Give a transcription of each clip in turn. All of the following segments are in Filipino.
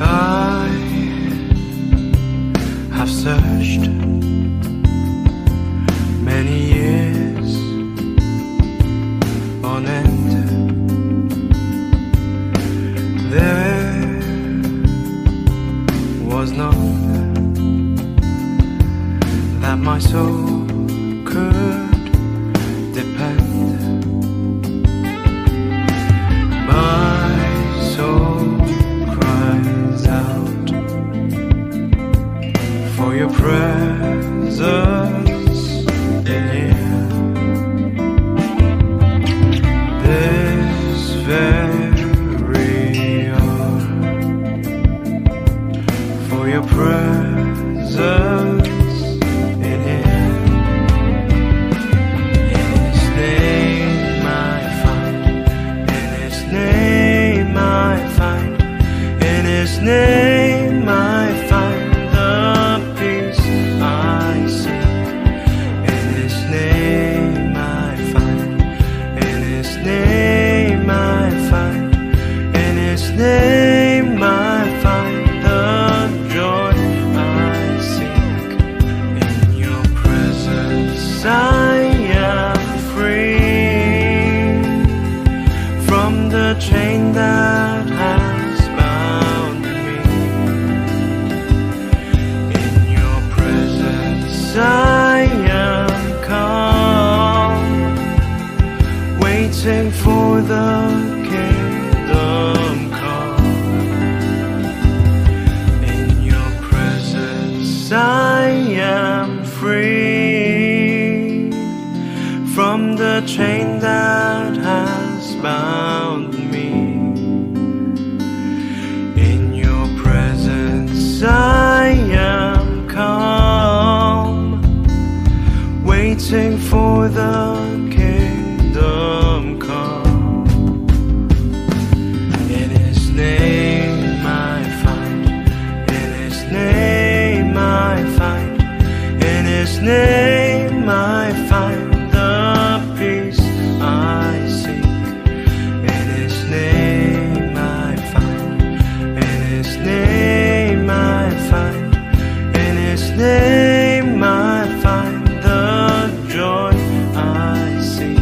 I have searched many years on end. There was none that my soul could depend. My soul cries out for your presence in here. This very hour, for your presence in here. In His name I find, in His name I find, in His name I find the peace I seek. In His name I find, in His name I find, in His name I find the joy I seek. In your presence I am free from the chain that has bound me. In your presence I am calm, waiting for the kingdom come. In your presence I am free from the chain that has bound me. In your presence I am calm, waiting for the kingdom come. In His name I find, in His name I find, in His name I find the peace I seek. In His name I find, in His name I find, in His name I find the joy I seek.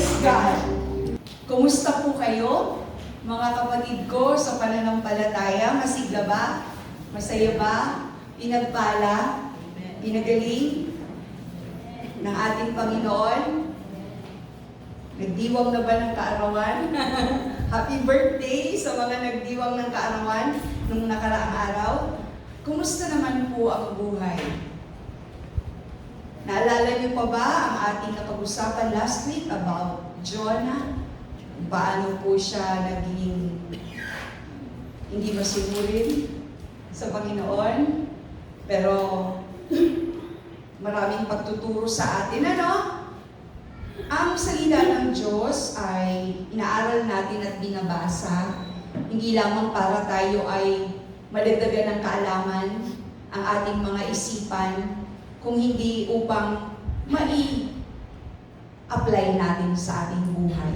Praise God! Kumusta po kayo, mga kapatid ko sa pananampalataya? Masigla ba? Masaya ba? Pinagpala? Pinagaling ng ating Panginoon? Nagdiwang na ba ng kaarawan? Happy birthday sa mga nagdiwang ng kaarawan nung nakaraang araw. Kumusta naman po ang buhay? Naalala niyo pa ba ang ating napag-usapan last week about Jonah? Paano po siya naging hindi masunurin sa Panginoon? Pero maraming pagtuturo sa atin, ano? Ang salita ng Diyos ay inaaral natin at binabasa, hindi lamang para tayo ay madagdagan ng kaalaman ang ating mga isipan, kung hindi upang mai-apply natin sa ating buhay,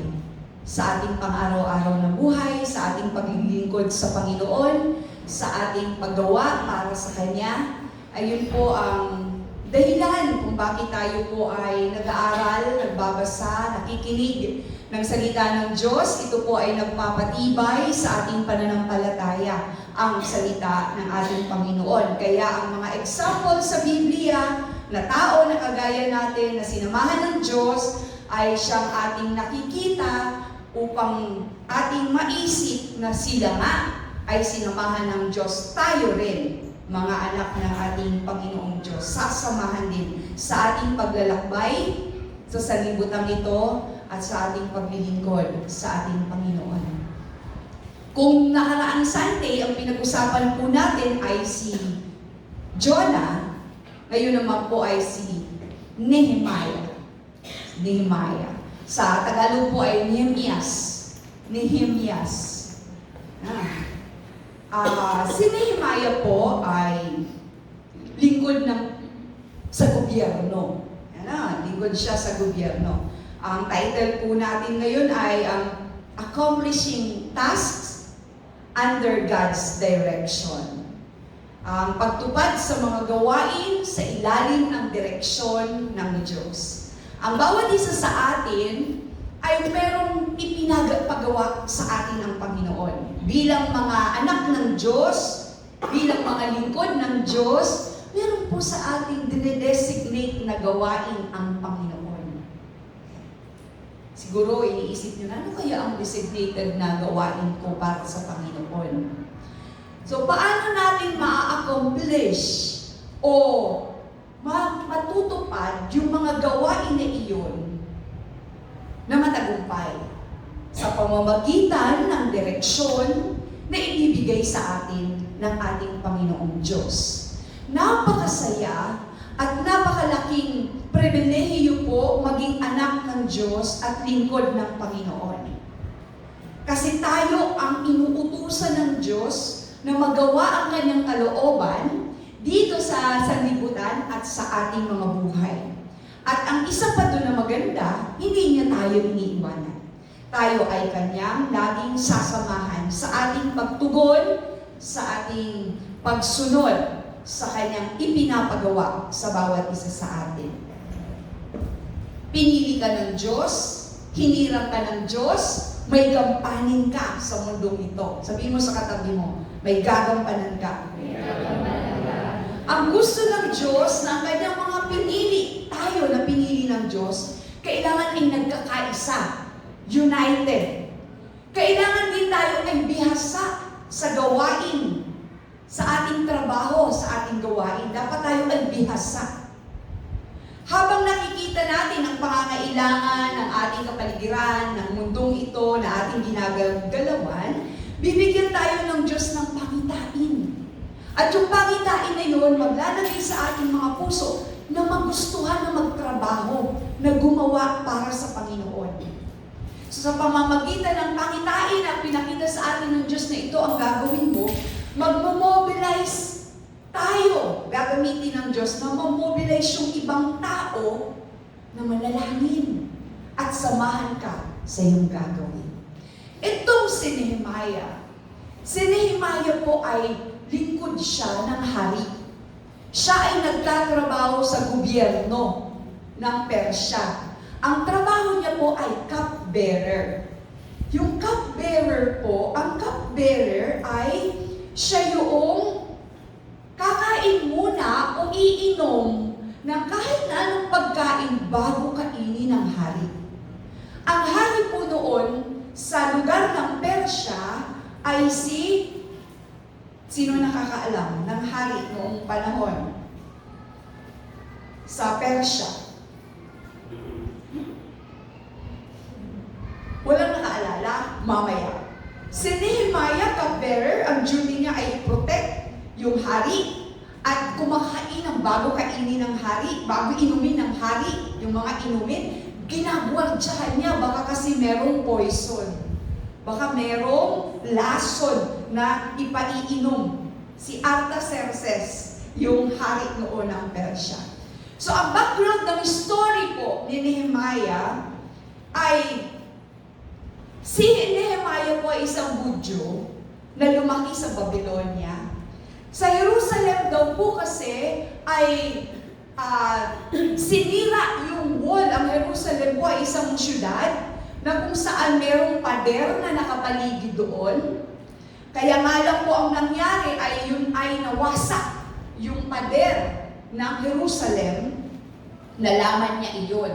sa ating pang-araw-araw na buhay, sa ating paglilingkod sa Panginoon, sa ating paggawa para sa Kanya. Ayun po ang dahilan kung bakit tayo po ay nag-aaral, nagbabasa, nakikinig ng salita ng Diyos. Ito po ay nagpapatibay sa ating pananampalataya, ang salita ng ating Panginoon. Kaya ang mga example sa Biblia na tao na kagaya natin na sinamahan ng Diyos ay siyang ating nakikita upang ating maisip na sila nga ay sinamahan ng Diyos. Tayo rin, mga anak ng ating Panginoong Diyos, sasamahan din sa ating paglalakbay sa sanlibutan ito at sa ating paglilingkod sa ating Panginoon. Kung nakaraang Sunday, ang pinag-usapan po natin ay si Jonah, ngayon naman po ay si Nehemiah. Nehemiah. Sa Tagalog po ay Nehemias. Nehemias. Si Nehemiah po ay lingkod sa gobyerno. Lingkod siya sa gobyerno. Ang title po natin ngayon ay Accomplishing Tasks Under God's Direction. Ang pagtupad sa mga gawain sa ilalim ng direksyon ng Diyos. Ang bawat isa sa atin ay merong ipinagpagawa sa atin ng Panginoon. Bilang mga anak ng Diyos, bilang mga lingkod ng Diyos, meron po sa ating dinedesignate na gawain ang Panginoon. Siguro iniisip nyo na, ano kaya ang designated na gawain ko para sa Panginoon? So, paano natin ma-accomplish o matutupad yung mga gawain na iyon na matagumpay sa pamamagitan ng direksyon na ibibigay sa atin ng ating Panginoong Diyos? Napakasaya at napakalaking pribilehiyo po maging anak ng Diyos at lingkod ng Panginoon. Kasi tayo ang inuutusan ng Diyos na magawa ang kanyang kalooban dito sa sanlibutan at sa ating mga buhay. At ang isa pa doon na maganda, hindi niya tayo iniiwanan. Tayo ay kanyang laging sasamahan sa ating pagtugon, sa ating pagsunod sa kanyang ipinapagawa sa bawat isa sa atin. Pinili ka ng Diyos, hinirang ka ng Diyos, may gampanin ka sa mundong ito. Sabihin mo sa katabi mo, may gagampanan ka. Ang gusto ng Diyos na ang kanyang mga pinili, tayo na pinili ng Diyos, kailangan ay nagkakaisa, united. Kailangan din tayo ay bihasa sa gawain, sa ating trabaho, sa ating gawain. Dapat tayo ay bihasa. Habang nakikita natin ang pangangailangan ng ating kapaligiran, ng mundong ito na ating ginagalawan, bibigyan tayo ng Diyos ng pangitain. At yung pangitain na yun, maglalagay sa ating mga puso na magustuhan na magtrabaho, na gumawa para sa Panginoon. So sa pamamagitan ng pangitain na pinakita sa atin ng Diyos na ito ang gagawin mo, magmo-mobilize tayo, gagamitin ng Diyos na ma-mobilize yung ibang tao na manalangin at samahan ka sa iyong gagawin. Itong si Nehemiah po ay lingkod siya ng hari. Siya ay nagtatrabaho sa gobyerno ng Persya. Ang trabaho niya po ay cupbearer. Yung cupbearer po, ang cupbearer ay siya yung kakain muna o iinom ng kahit na anong pagkain bago kainin ng hari. Ang hari po noon sa lugar ng Persya ay sino nakakaalam ng hari noong panahon sa Persya? Walang nakaalala? Mamaya. Si Nehemiah, cupbearer, ang duty niya ay protect yung hari at kumakain ng bago kainin ng hari, bago inumin ng hari, yung mga inumin, ginagwardyahan niya, baka kasi merong poison. Baka merong lason na ipaiinom. Si Artaxerxes, yung hari noon ng Persya. So, ang background ng story po ni Nehemiah ay si Nehemiah po ay isang Hudyo na lumaki sa Babylonia. Sa Jerusalem daw po kasi ay sinira yung wall. Ang Jerusalem po ay isang syudad na kung saan merong pader na nakapaligid doon. Kaya nga lang po ang nangyari ay yun ay nawasak yung pader ng Jerusalem. Nalaman niya iyon.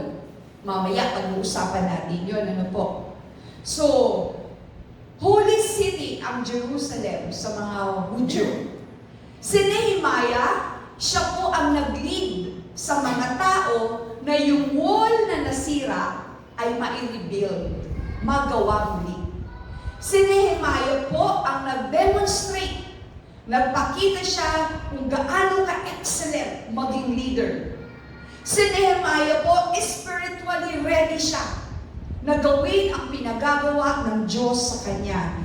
Mamaya pag-uusapan natin yun. Ano po? So, holy city ang Jerusalem sa mga Hudyo. Si Nehemiah, siya po ang nag-lead sa mga tao na yung wall na nasira ay ma-rebuild, magawa muli. Si Nehemiah po ang nag-demonstrate, nagpakita siya kung gaano ka-excellent maging leader. Si Nehemiah po, spiritually ready siya na gawin ang pinagagawa ng Diyos sa kanya.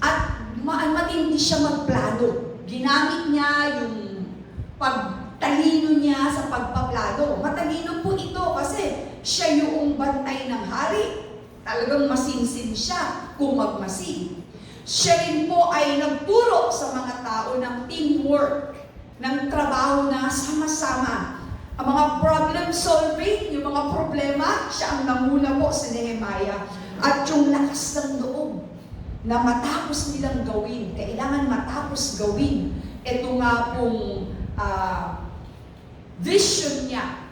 At matindi siya magplano. Ginamit niya yung pagtalino niya sa pagpaplano. Matalino po ito kasi siya yung bantay ng hari. Talagang masinsin siya kung magmasid. Siya rin po ay nagturo sa mga tao ng teamwork, ng trabaho na sama-sama. Ang mga problem solving, yung mga problema, siya ang nanguna po si Nehemiah. At yung lakas ng loob na matapos nilang gawin, kailangan matapos gawin. Ito nga pong vision niya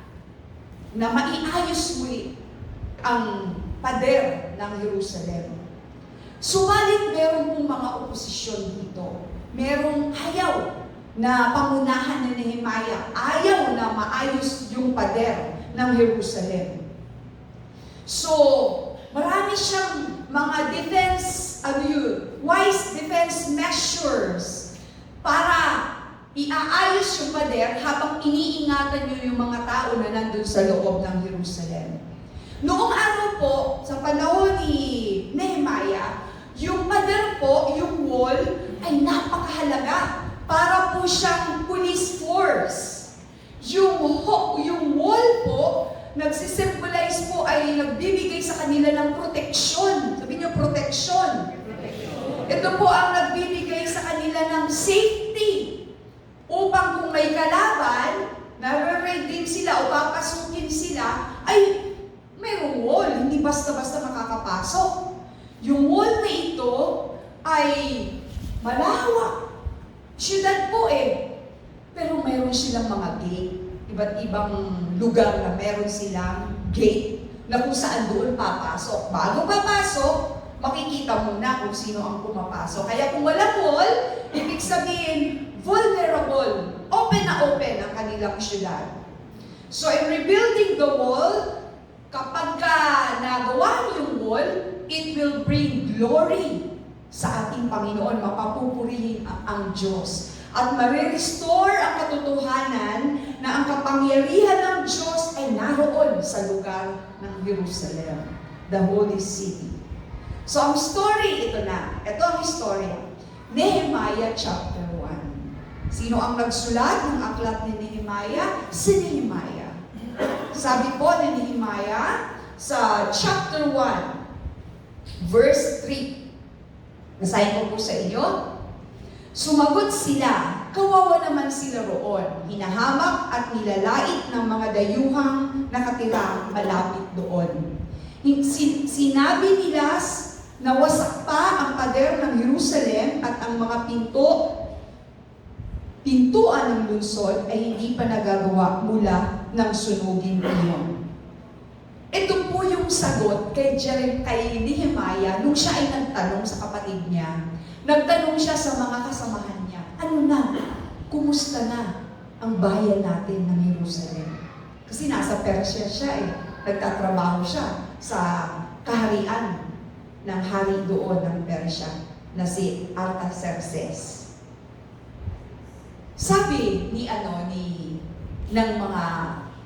na maiayos muli ang pader ng Jerusalem. Subalit meron pong mga oposisyon dito. Merong ayaw na pangunahan ni Nehemiah. Ayaw na maayos yung pader ng Jerusalem. So, marami siyang mga wise defense measures para iaayos yung pader habang iniingatan niyo yung mga tao na nandun sa loob ng Jerusalem. Noong araw po, sa panahon ni Nehemiah, yung pader po, yung wall, ay napakahalaga. Para po siyang police force. Yung wall po, nagsisimbolize po ay nagbibigay sa kanila ng proteksyon. Sabi niyo, proteksyon. Ito po ang nagbibigay sa kanila ng safety. Upang kung may kalaban, nare-raid din sila o papasukin sila, ay mayroong wall. Hindi basta-basta makakapasok. Yung wall na ito ay malawak. Siyudad po pero mayroon silang mga gate. Iba't ibang lugar na mayroon silang gate na kung saan doon papasok. Bago papasok, makikita muna kung sino ang pumapasok. Kaya kung walang wall, ibig sabihin, vulnerable. Open na open ang kanilang siyudad. So in rebuilding the wall, kapag nagawa yung wall, it will bring glory sa ating Panginoon, mapapupurihin ang Diyos. At marirestore ang katotohanan na ang kapangyarihan ng Diyos ay naroon sa lugar ng Jerusalem, the holy city. So ang story, ito na. Ito ang istorya. Nehemiah chapter 1. Sino ang nagsulat ng aklat ni Nehemiah? Si Nehemiah. Sabi po ni Nehemiah sa chapter 1, verse 3. Nasahin ko po sa inyo. Sumagot sila, kawawa naman sila roon. Hinahamak at nilalait ng mga dayuhang nakatira malapit doon. Sinabi nila na wasak pa ang pader ng Jerusalem at ang mga pintuan ng lungsod ay hindi pa nagagawa mula ng sunugin iyon. Ito po yung sagot kay Nehemiah nung siya ay nagtanong sa kapatid niya. Nagtanong siya sa mga kasamahan niya, ano na? Kumusta na ang bayan natin ng Jerusalem? Kasi nasa Persia siya eh. Nagtatrabaho siya sa kaharian ng hari doon ng Persia na si Artaxerxes. Sabi ng mga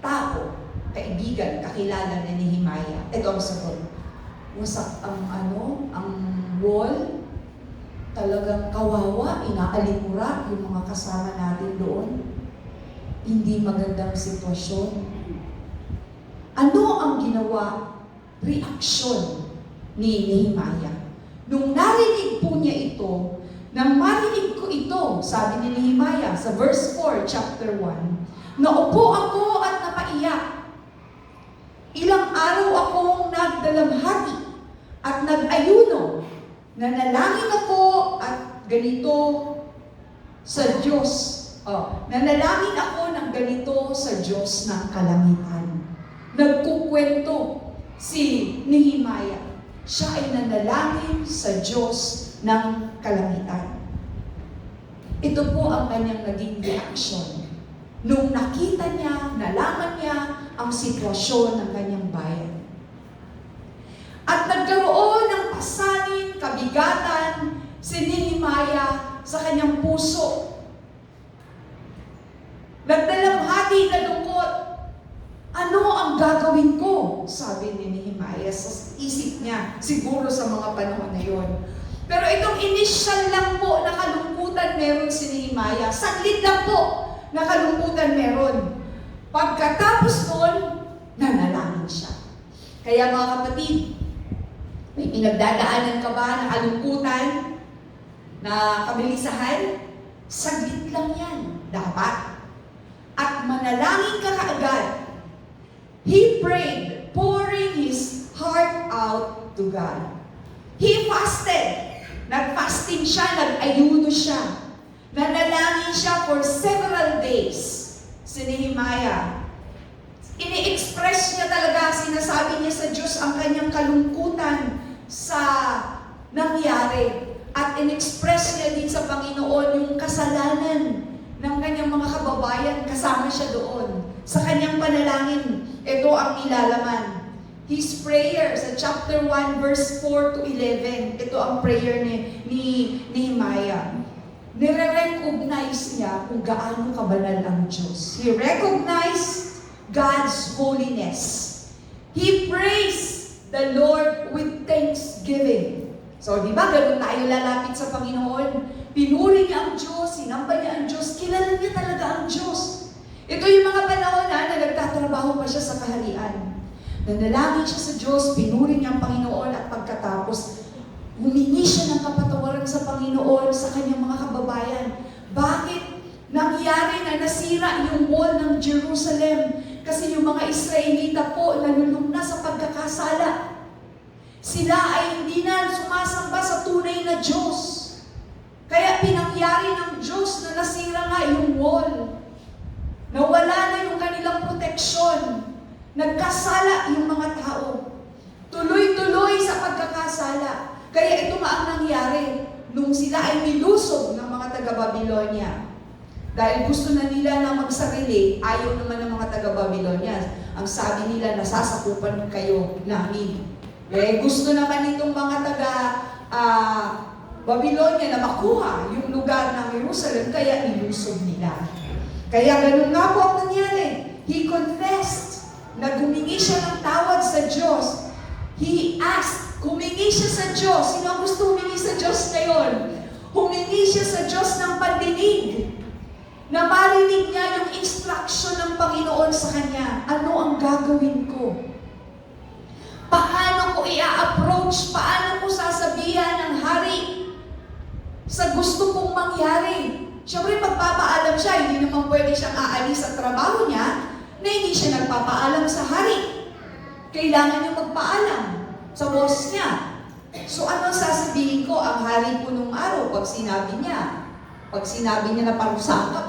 tao, kaibigan, kakilala ni Nehemiah, ito ang sagot. Wasak ang wall, talagang kawawa, inaalimura yung mga kasama natin doon. Hindi magandang sitwasyon. Ano ang ginawa? Reaksyon ni Nehemiah. Nung narinig po niya ito, nang marinig ko ito, sabi ni Nehemiah sa verse 4, chapter 1, naupo ako at napaiyak. Ilang araw akong nagdalamhati at nag-ayuno. Nanalangin ako at ganito sa Diyos. Nanalangin ako ng ganito sa Diyos ng kalangitan. Nagkukwento si Nehemiah. Siya ay nanalangin sa Diyos ng kalangitan. Ito po ang kanyang naging reaksyon. Nung nakita niya, nalaman niya ang sitwasyon ng kanyang bayan. At nagkaroon ng pasanin, kabigatan, si Nehemiah sa kanyang puso. Nagdalamhati na lungkot. Ano ang gagawin ko? Sabi ni Nehemiah sa isip niya, siguro sa mga panahon na yon. Pero itong initial lang po na kalungkutan meron si Nehemiah. Saglit lang po na kalungkutan meron. Pagkatapos nun, nanalangin siya. Kaya mga kapatid, may pinagdadaanan ka ba na kalungkutan, na kamilisahan? Saglit lang yan. Dapat. At manalangin ka kaagad. He prayed, pouring his heart out to God. He fasted. Nag-fasting siya, nag-ayuno siya. Nanalangin siya for several days. Si Nehemiah. Ini-express niya talaga, sinasabi niya sa Diyos ang kanyang kalungkutan sa nangyari. At in-express niya din sa Panginoon yung kasalanan ng kanyang mga kababayan, kasama siya doon. Sa kanyang panalangin, ito ang nilalaman. His prayer sa chapter 1, verse 4 to 11. Ito ang prayer ni Nehemiah. Nire-recognize niya kung gaano kabanal ang Diyos. He recognized God's holiness. He praised the Lord with thanksgiving. So, di ba, ganun tayo lalapit sa Panginoon? Pinuri niya ang Diyos, sinamba niya ang Diyos, kilala niya talaga ang Diyos. Ito yung mga panahon na nagtatrabaho pa siya sa kaharian. Nanalangin siya sa Diyos, pinuri niya ang Panginoon at pagkatapos, humingi siya ng kapatawaran sa Panginoon sa kanyang mga kababayan. Bakit nangyari na nasira yung wall ng Jerusalem? Kasi yung mga Israelita po nalulung na sa pagkakasala. Sila ay hindi na sumasamba sa tunay na Diyos. Kaya pinangyari ng Diyos na nasira nga yung wall. Nawala na yung kanilang proteksyon. Nagkasala yung mga tao. Tuloy-tuloy sa pagkakasala. Kaya ito nga ang nangyari nung sila ay nilusog ng mga taga-Babylonia. Dahil gusto na nila na magsarili, ayaw naman ng mga taga-Babylonia. Ang sabi nila, nasasakupan kayo namin. Gusto naman itong mga taga-Babylonia na makuha yung lugar ng Jerusalem, kaya nilusog nila. Kaya ganun nga po ang nangyari. He confessed na humingi siya ng tawad sa Diyos. He asked, humingi siya sa Diyos. Sino ang gusto humingi sa Diyos ngayon? Humingi siya sa Diyos ng pandinig. Na marinig niya yung instruction ng Panginoon sa kanya. Ano ang gagawin ko? Paano ko i-approach? Paano ko sasabihan ng hari sa gusto kong mangyari? Siyempre, magpapaalam siya, hindi naman pwede siyang aalis sa trabaho niya na hindi siya nagpapaalam sa hari. Kailangan niya magpaalam sa boss niya. So ano sasabihin ko, ang hari po nung araw, pag sinabi niya na parusahan ka.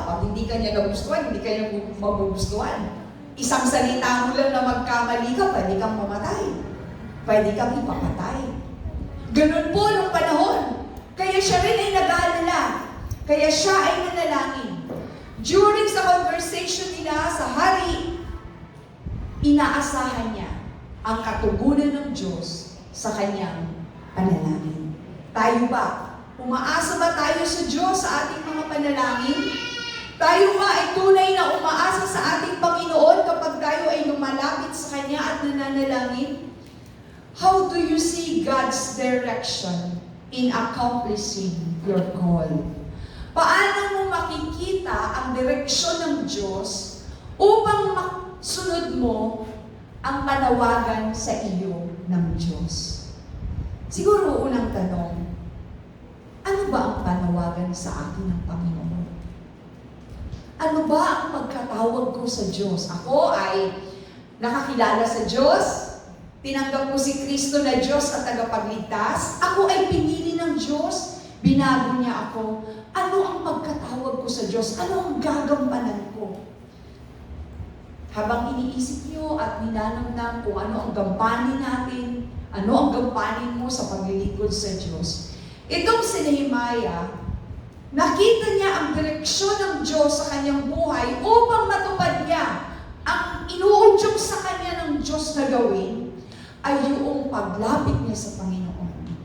Pag hindi ka niya nagustuhan, hindi ka niya magugustuhan. Isang salita mo lang na magkamali ka, pwede kang mamatay. Pwede kang ipapatay. Ganun po nung panahon. Kaya siya rin ay nag-aalala. Kaya siya ay nanalangin. During sa conversation nila sa hari, inaasahan niya ang katugunan ng Diyos sa kanyang panalangin. Tayo ba? Umaasa ba tayo sa Diyos sa ating mga panalangin? Tayo ba ay tunay na umaasa sa ating Panginoon kapag tayo ay lumalapit sa Kanya at nananalangin? How do you see God's direction in accomplishing your call? Paano mo makikita ang direksyon ng Diyos upang sunod mo ang panawagan sa iyo ng Diyos? Siguro unang tanong, ano ba ang panawagan sa akin ng Panginoon? Ano ba ang pagkatawag ko sa Diyos? Ako ay nakakilala sa Diyos, tinanggap ko si Kristo na Diyos at tagapagligtas, ako ay pinili ng Diyos, binago niya ako. Ano ang pagkatawag ko sa Diyos? Ano ang gagampanan ko? Habang iniisip niyo at ninanamnam kung ano ang gampanin natin, ano ang gampanin mo sa paglilingkod sa Diyos, itong si Nehemiah, nakita niya ang direksyon ng Diyos sa kanyang buhay upang matupad niya ang inuudyok sa kanya ng Diyos na gawin ay yung paglapit niya sa Panginoon.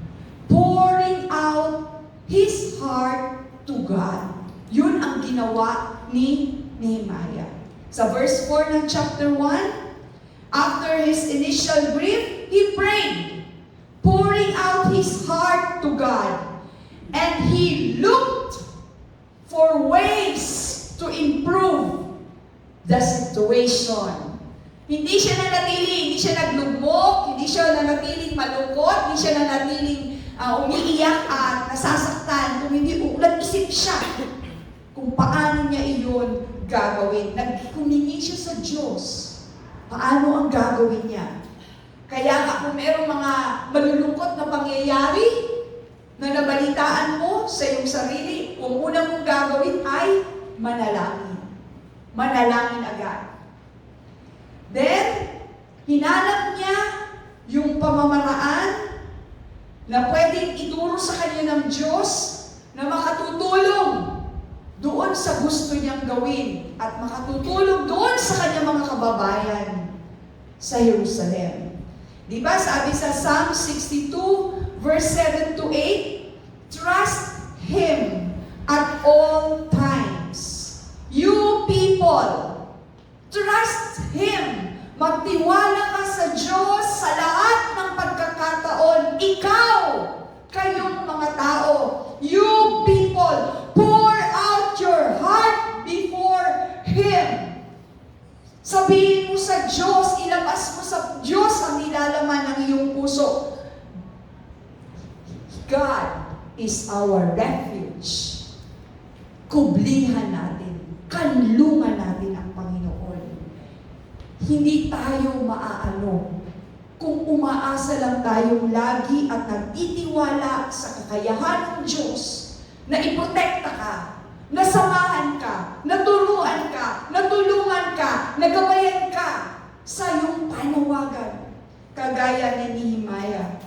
Pouring out his heart to God. Yun ang ginawa ni Nehemiah. Sa verse 4 ng chapter 1, after his initial grief, he prayed, pouring out his heart to God. And he looked for ways to improve the situation. Hindi siya nanatili, hindi siya naglugmok, hindi siya nanatiling malungkot, hindi siya nanatiling umiiyak at nasasaktan. Kung hindi, nag-isip siya kung paano niya iyon gagawin. Humingi siya sa Diyos. Paano ang gagawin niya? Kaya nga kung merong mga malulungkot na pangyayari na nabalitaan mo sa iyong sarili, kung una mong gagawin ay manalangin. Manalangin agad. Then, hinanap niya yung pamamaraan na pwedeng ituro sa kanya ng Diyos na makatutulong doon sa gusto niyang gawin at makatutulong doon sa kanyang mga kababayan sa Jerusalem. Di ba sabi sa Psalm 62 verse 7 to 8, trust Him at all times. You people, trust Him. Magtiwala ka sa Diyos sa lahat ng pagkakataon. Ikaw, kayong mga tao, you people, pour out your heart before Him. Sabihin mo sa Diyos, ilabas mo sa Diyos ang nilalaman ng iyong puso. God is our refuge. Kublihan natin, kanlungan natin ang Panginoon. Hindi tayo maaano kung umaasa lang tayong lagi at nagtitiwala sa kakayahan ng Diyos na iprotekta ka, na samahan ka, naturuan ka, natulungan ka, nagabayan ka sa iyong panawagan. Kagaya ni Nehemiah.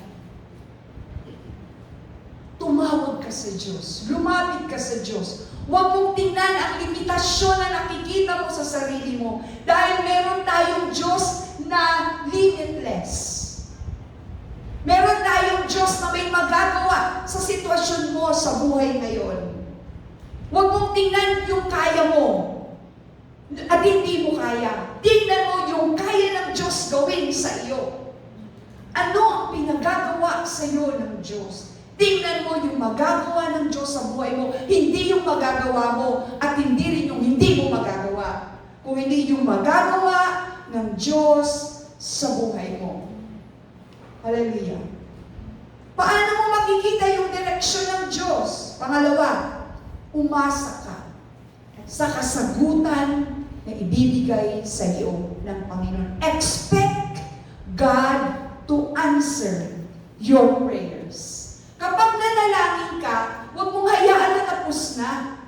Tumawag ka sa Diyos, lumapit ka sa Diyos. Huwag mong tingnan ang limitasyon na nakikita mo sa sarili mo. Dahil meron tayong Diyos na limitless. Meron tayong Diyos na may magagawa sa sitwasyon mo sa buhay ngayon. Huwag mong tingnan yung kaya mo at hindi mo kaya. Tingnan mo yung kaya ng Diyos gawin sa iyo. Ano ang pinagagawa sa iyo ng Diyos? Tingnan mo yung magagawa ng Diyos sa buhay mo, hindi yung magagawa mo at hindi rin yung hindi mo magagawa. Kung hindi yung magagawa ng Diyos sa buhay mo. Hallelujah. Paano mo makikita yung direksyon ng Diyos? Pangalawa, umasa ka sa kasagutan na ibibigay sa iyo ng Panginoon. Expect God to answer your prayers. Kapag nanalangin ka, huwag mong hayaan na tapos na.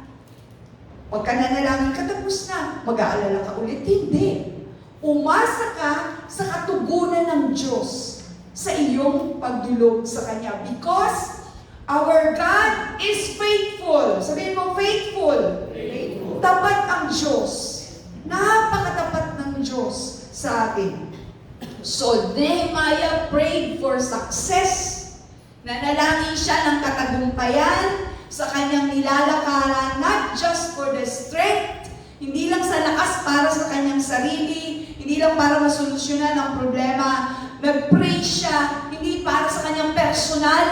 Pag ka nanalangin ka, tapos na. Mag-aalala ka ulit. Hindi. Umasa ka sa katugunan ng Diyos sa iyong pagdulog sa Kanya. Because our God is faithful. Sabihin mo, faithful. Faithful. Tapat ang Diyos. Napakatapat ng Diyos sa atin. So, Nehemiah prayed for success. Nanalangin siya ng katagumpayan sa kanyang nilalakaran, not just for the strength, hindi lang sa lakas para sa kanyang sarili, hindi lang para masolusyonan ang problema. Nag-pray siya, hindi para sa kanyang personal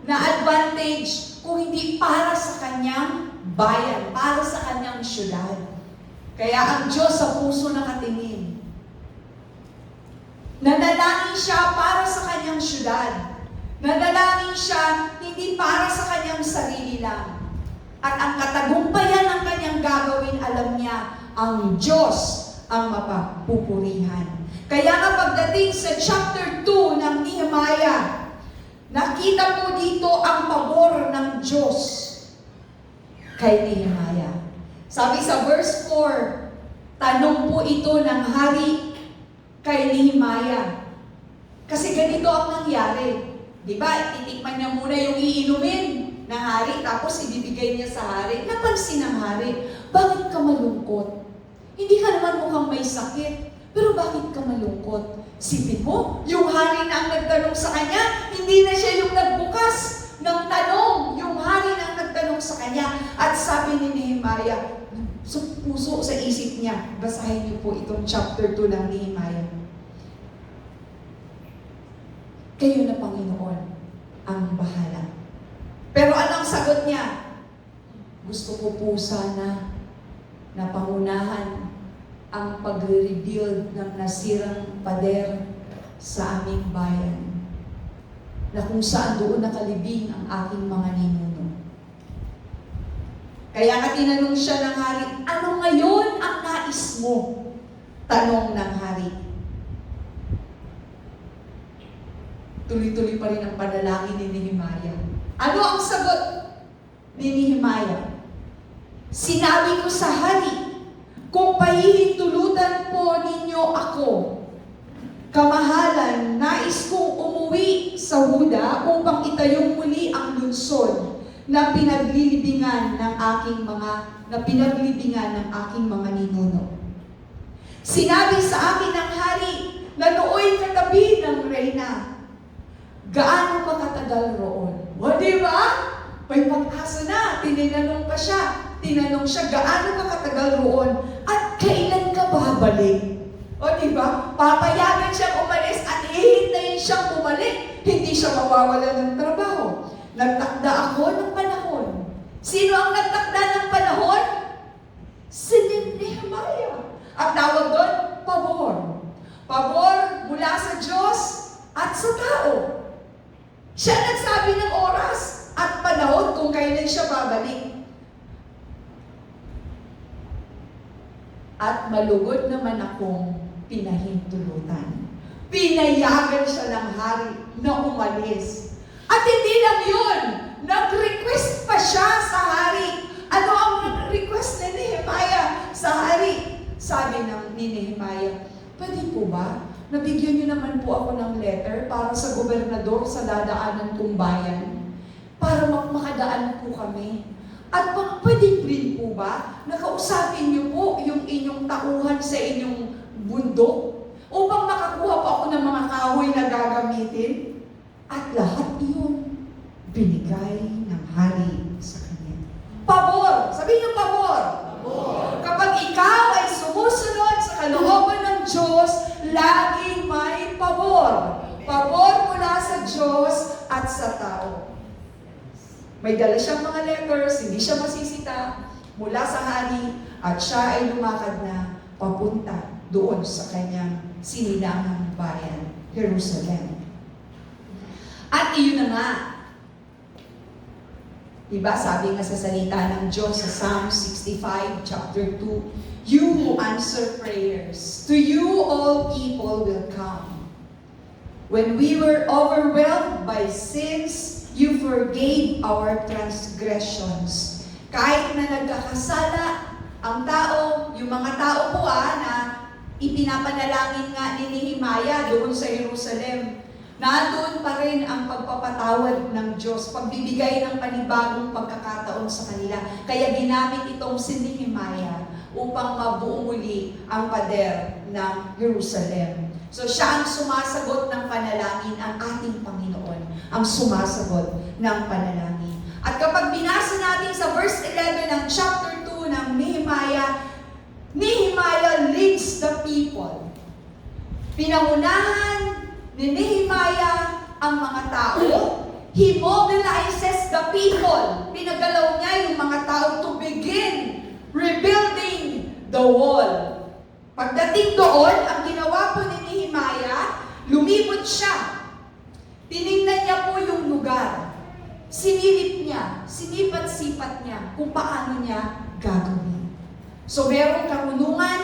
na advantage, kung hindi para sa kanyang bayan, para sa kanyang syudad. Kaya ang Diyos sa puso nakatingin. Nanalangin siya para sa kanyang syudad. Nanalangin siya hindi para sa kanyang sarili lang. At ang katagumpayan ng kanyang gagawin, alam niya, ang Diyos ang mapapupurihan. Kaya nga pagdating sa chapter 2 ng Nehemiah, nakita po dito ang pabor ng Diyos kay Nehemiah. Sabi sa verse 4, tanong po ito ng hari kay Nehemiah. Kasi ganito ang nangyari. Diba? Titikman niya muna yung iinumin ng hari, tapos ibibigay niya sa hari. Napansin ng hari, bakit ka malungkot? Hindi ka naman mukhang may sakit, pero bakit ka malungkot? Sipin mo, yung hari na ang nagtanong sa kanya, hindi na siya yung nagbukas ng tanong. Yung hari na ang nagtanong sa kanya. At sabi ni Nehemiah, sa puso, sa isip niya, basahin niyo po itong chapter 2 ng Nehemiah. Kayo na Panginoon ang bahala. Pero anong sagot niya? Gusto ko po sana na pangunahan ang pag-rebuild ng nasirang pader sa aming bayan, na kung saan doon nakalibing ang aking mga ninuno. Kaya nga tinanong siya ng hari, ano ngayon ang nais mo? Tanong ng hari. Tuloy-tuloy pa rin ang panalangin ni Nehemiah. Ano ang sagot ni Nehemiah? Sinabi ko sa hari, kung pahihintulutan po ninyo ako, kamahalan, nais kong umuwi sa Huda upang itayong muli ang lungsod na pinaglilibingan ng aking mga ninuno. Sinabi sa akin ng hari na nooy katabi ng reyna, gaano ka katagal roon? O, diba? May pag-asa na. Tinanong siya, gaano ka katagal roon? At kailan ka babalik? O, diba? Papayagan siyang umalis at hihintayin siyang bumalik. Hindi siya mawawala ng trabaho. Nagtakda ako ng panahon. Sino ang nagtakda ng panahon? Si Nehemiah. Ang tawag doon, pabor. Pabor mula sa Diyos at sa tao. Siya nagsabi ng oras at panahon kung kailan siya babalik. At malugod naman akong pinahintulutan. Pinayagan siya ng hari na umalis. At hindi lang yun, nag-request pa siya sa hari. Ano ang request ni Nehemiah sa hari? Sabi ni Nehemiah, pwede po ba? Nabigyan niyo naman po ako ng letter para sa gobernador sa dadaanan kong bayan. Para makadaan po kami. At pwede rin po ba, nakausapin niyo po yung inyong tauhan sa inyong bundok upang makakuha po ako ng mga kahoy na gagamitin? At lahat iyon binigay ng hari sa kanya. Pabor! Sabihin niyo pabor! Pabor! Kapag ikaw ay sumusunod sa kalooban ng Diyos, laging may pabor. Pabor mula sa Diyos at sa tao. May dala siyang mga letters, hindi siya masisita mula sa hari, at siya ay lumakad na papunta doon sa kanyang sinilangang bayan, Jerusalem. At iyon na nga, Diba? Sabi nga sa salita ng Diyos sa Psalm 65, chapter 2, "You who answer prayers, to you all people will come. When we were overwhelmed by sins, you forgave our transgressions." Kahit na nagkakasala ang tao, yung mga tao po na ipinapanalangin nga ni Nehemiah doon sa Jerusalem, nandoon pa rin ang pagpapatawad ng Diyos, pagbibigay ng panibagong pagkakataon sa kanila. Kaya ginamit itong si Nehemiah upang mabuo muli ang pader ng Jerusalem. So siya ang sumasagot ng panalangin, ang ating Panginoon, ang sumasagot ng panalangin. At kapag binasa natin sa verse 11 ng chapter 2 ng Nehemiah, Nehemiah leads the people. Pinangunahan ni Nehemiah ang mga tao. He mobilizes the people. Pinagalaw niya yung mga tao to begin rebuilding the wall. Pagdating doon, ang ginawa po ni Nehemiah, lumibot siya. Tinignan niya po yung lugar. Sinilip niya, sinipat-sipat niya kung paano niya gagawin. So merong karunungan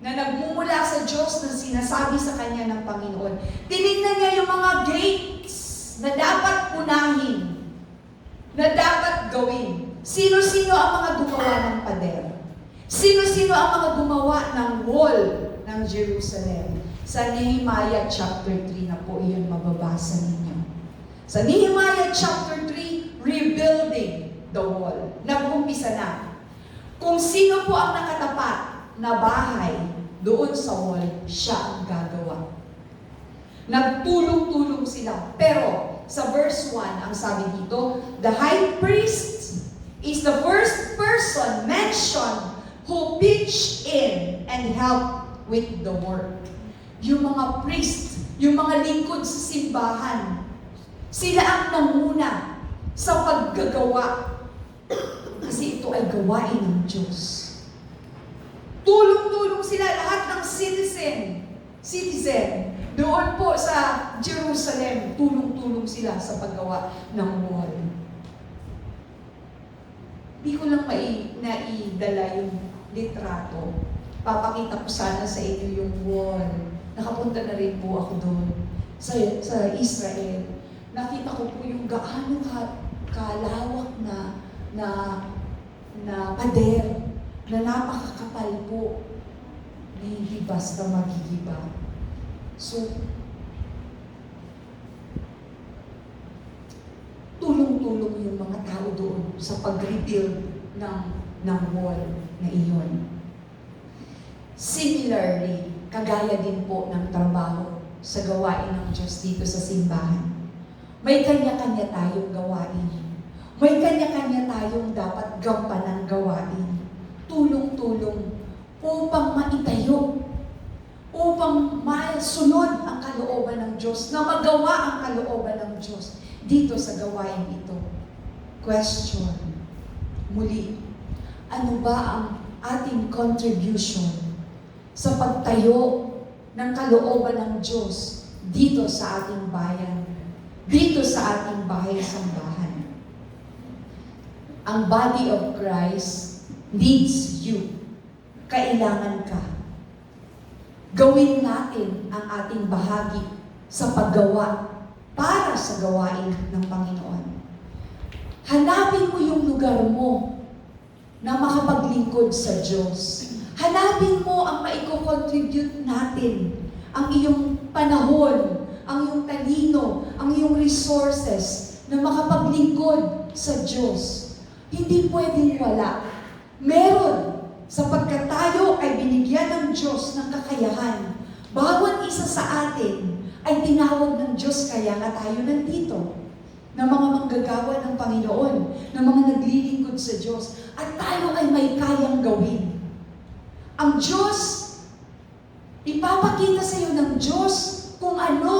na nagmumula sa Diyos na sinasabi sa kanya ng Panginoon. Tinignan niya yung mga gates na dapat unahin, na dapat gawin. Sino-sino ang mga gumawa ng pader? Sino-sino ang mga gumawa ng wall ng Jerusalem? Sa Nehemiah chapter 3 na po iyon mababasa ninyo. Sa Nehemiah chapter 3, rebuilding the wall. Nag-umpisa na. Kung sino po ang nakatapat na bahay doon sa wall, siya ang gagawa. Nagtulong-tulong sila. Pero sa verse 1, ang sabi dito, the high priest is the first person mentioned who pitched in and helped with the work. Yung mga priest, yung mga lingkod sa simbahan, sila ang nanguna sa paggagawa. Kasi ito ay gawain ng Diyos. Tulong-tulong sila, lahat ng citizen, doon po sa Jerusalem, tulong-tulong sila sa paggawa ng wall. Di ko lang naidala yung litrato. Papakita ko sana sa inyo yung wall. Nakapunta na rin po ako doon sa Israel. Nakita ko po yung gaano kalawak na pader, na napakakapal po. Hindi basta magigiba. So, tulong-tulong yung mga tao doon sa pag-rebuild ng wall na iyon. Similarly, kagaya din po ng trabaho sa gawain ng Diyos dito sa simbahan. May kanya-kanya tayong gawain. May kanya-kanya tayong dapat gampanan gawain. Tulong-tulong upang maitayo, upang masunod ang kalooban ng Diyos, na magawa ang kalooban ng Diyos dito sa gawain ito. Question, muli, ano ba ang ating contribution sa pagtayo ng kalooban ng Diyos dito sa ating bayan, dito sa ating bahay-sambahan? Ang body of Christ needs you. Kailangan ka. Gawin natin ang ating bahagi sa paggawa para sa gawain ng Panginoon. Hanapin mo yung lugar mo na makapaglingkod sa Diyos. Hanapin mo ang maiko-contribute natin, ang iyong panahon, ang iyong talino, ang iyong resources na makapaglingkod sa Diyos. Hindi pwedeng wala. Meron, sapagkat tayo ay binigyan ng Diyos ng kakayahan. Bawat isa sa atin ay tinawag ng Diyos, kaya nga tayo nandito, na mga manggagawa ng Panginoon, na mga naglilingkod sa Diyos, at tayo ay may kayang gawin. Ang Diyos, ipapakita sa iyo ng Diyos kung ano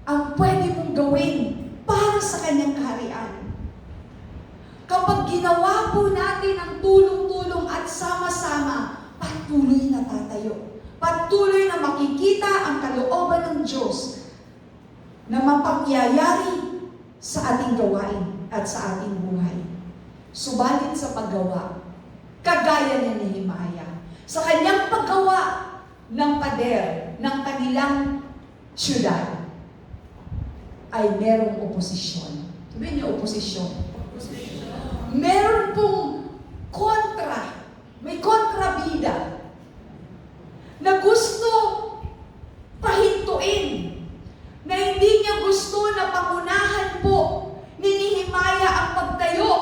ang pwede mong gawin para sa Kanyang kaharian. Kapag ginawa po natin ang tulong-tulong at sama-sama, patuloy na tatayo. Patuloy na makikita ang kalooban ng Diyos na mapangyayari sa ating gawain at sa ating buhay. Subalit sa paggawa, kagaya ni Nehemiah, sa kanyang paggawa ng pader ng kanilang syudad, ay merong oposisyon. Sabihin niyo, oposisyon. Meron pong kontra, may kontrabida na gusto pahintuin, na hindi niya gusto na pangunahan po ni Nehemiah ang pagtayo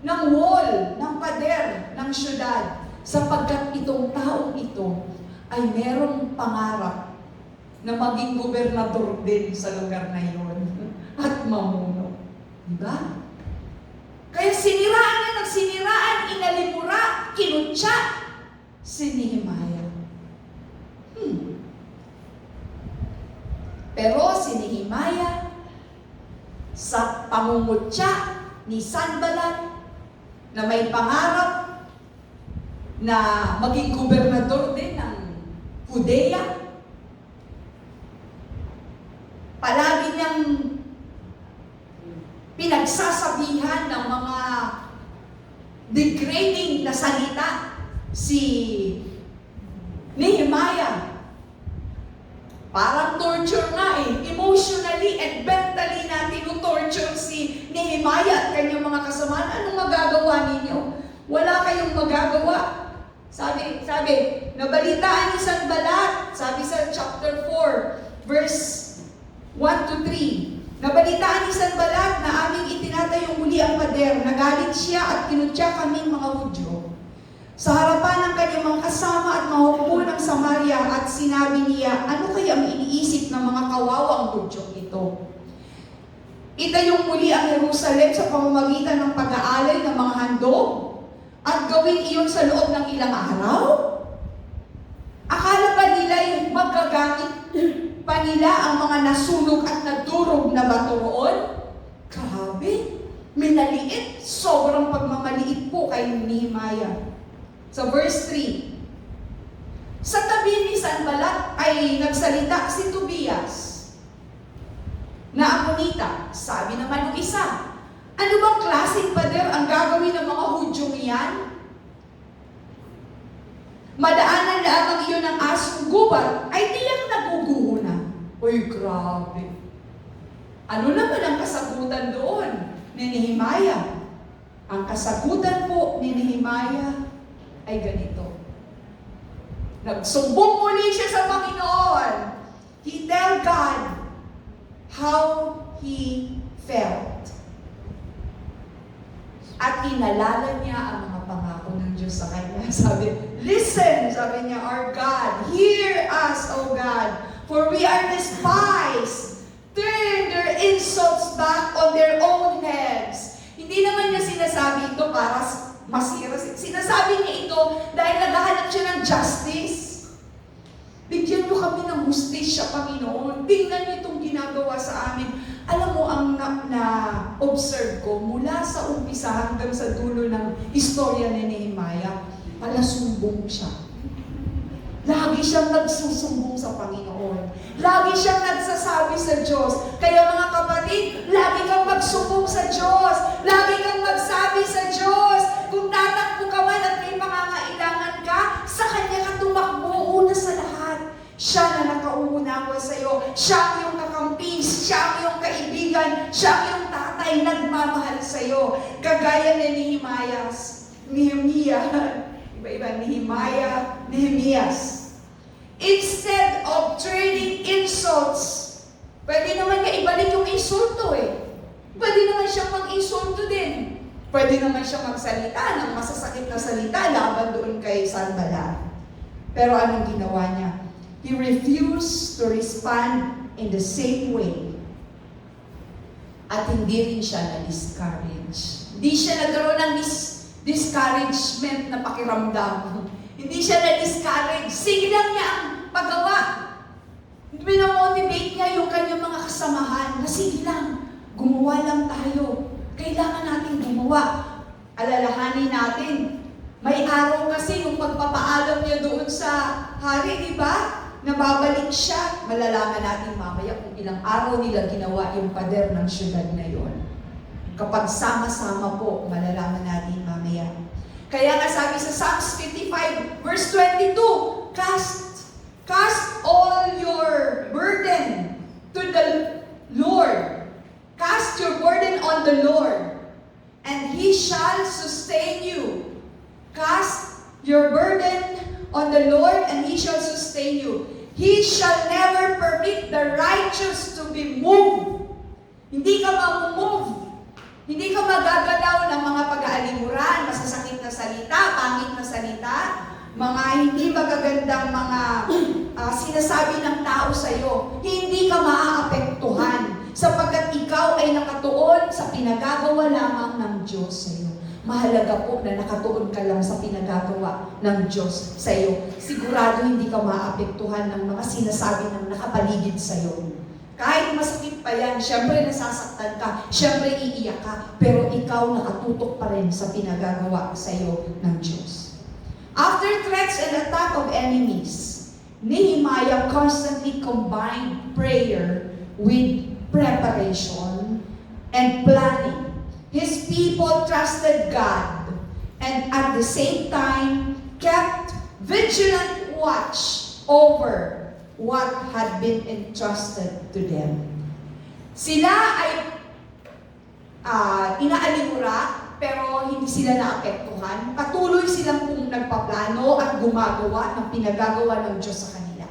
ng wall, ng pader, ng syudad, sapagkat itong taong ito ay merong pangarap na maging gobernador din sa lugar na iyon at mamuno. Diba? Kaya nagsiniraan, inalimura, kinutya si Nehemiah. Pero si Nehemiah, sa pangungutya ni Sanballat, na may pangarap na maging gobernador din ng Judea, palagi niyang pinagsasabihan ng mga degrading na salita si Nehemiah. Parang torture nga emotionally and mentally na tinutorture si Nehemiah at kanyang mga kasamahan. Anong magagawa ninyo? Wala kayong magagawa. Sabi, nabalitaan ni Sanballat, sabi sa chapter 4, verse 1 to 3. Nabalitaan ni Sanballat na aming itinatayong muli ang pader. Nagalit siya at kinutya kaming mga Hudyo sa harapan ng kanyang mga kasama at mahupo ng Samaria, at sinabi niya, ano kaya ang iniisip ng mga kawawang Hudyo ito? Itayong muli ang Jerusalem sa pamamagitan ng pag-aalay ng mga handog at gawin iyon sa loob ng ilang araw? Akala ba nila'y magagamit pa nila ang mga nasunog at nadurog na bato roon? Grabe! Minaliit, sobrang pagmamaliit po kay Nehemiah. Sa verse 3, sa tabi ni Sanballat ay nagsalita si Tobias na Ammonita. Sabi naman ng isa, ano bang klaseng pader ang gagawin ng mga Hudyong iyan? Madaanan lamang iyon ng asong gubat, ay tiyang naguguho na. Uy, grabe. Ano naman ang kasagutan doon ni Nehemiah? Ang kasagutan po ni Nehemiah ay ganito. Nagsumbong muli siya sa Panginoon. He tell God how he felt. At inalala niya ang mga pangako ng Diyos sa kanya. Sabi, listen, sabi niya, our God, hear us, O God, for we are despised. Turn their insults back on their own heads. Hindi naman niya sinasabi ito para masira. Sinasabi niya ito dahil naghahanap siya ng justice. Bigyan niyo kami ng hustisya, Panginoon. Tingnan niyo itong ginagawa sa amin. Alam mo, ang na-observe ko, mula sa umpisa hanggang sa dulo ng istorya ni Nehemiah, palasumbong siya. Lagi siyang nagsusumbong sa Panginoon. Lagi siyang nagsasabi sa Diyos. Kaya mga kapatid, lagi kang magsumbong sa Diyos. Lagi kang magsabi sa Diyos. Kung tatakbo ka man at may pangangailangan ka, sa Kanya ka tumakbo una sa lahat. Siya na nakauuna ko sa iyo. Siya ang iyong kakampi. Siya ang iyong kaibigan. Siya ang iyong tatay nagmamahal sa iyo. Kagaya ni Nehemiah. Nehemias. Instead of trading insults, pwede naman niya ibalik yung insulto Pwede naman siyang mag-insulto din. Pwede naman siyang magsalita ng masasakit na salita laban doon kay Sanballat. Pero anong ginawa niya? He refused to respond in the same way. At hindi rin siya na-discourage. Hindi siya nagkaroon ng discouragement na pakiramdam. Hindi siya na-discourage. Sige lang niya ang paggawa. Binamotivate niya yung kanyang mga kasamahan na sige lang, gumawa lang tayo. Kailangan natin gumawa. Alalahanin natin. May araw kasi yung pagpapaalam niya doon sa hari, di ba? Nababalik siya. Malalaman natin mamaya kung ilang araw nila ginawa yung pader ng syudad na yon. Kapag sama-sama po, malalaman natin mamaya. Kaya nga sabi sa Psalms 55 verse 22, Cast all your burden to the Lord. Cast your burden on the Lord, and He shall sustain you. Cast your burden on the Lord, and He shall sustain you. He shall never permit the righteous to be moved. Hindi ka mamumove. Hindi ka magagalaw ng mga pag-aalimuran, masasakit na salita, pangit na salita, mga hindi magagandang mga sinasabi ng tao sa iyo. Hindi ka maaapektuhan sapagkat ikaw ay nakatuon sa pinagagawa lamang ng Diyos sa iyo. Mahalaga po na nakatuon ka lang sa pinagagawa ng Diyos sa iyo. Sigurado hindi ka maaapektuhan ng mga sinasabi ng nakapaligid sa iyo. Kahit masakit pa yan, syempre nasasaktan ka, syempre iiyak ka, pero ikaw nakatutok pa rin sa pinagagawa sa iyo ng Diyos. After threats and attack of enemies, Nehemiah constantly combined prayer with preparation and planning. His people trusted God and at the same time kept vigilant watch over what had been entrusted to them. Sila ay inaalimura, pero hindi sila naapektuhan. Patuloy silang nagpaplano at gumagawa ng pinagagawa ng Diyos sa kanila.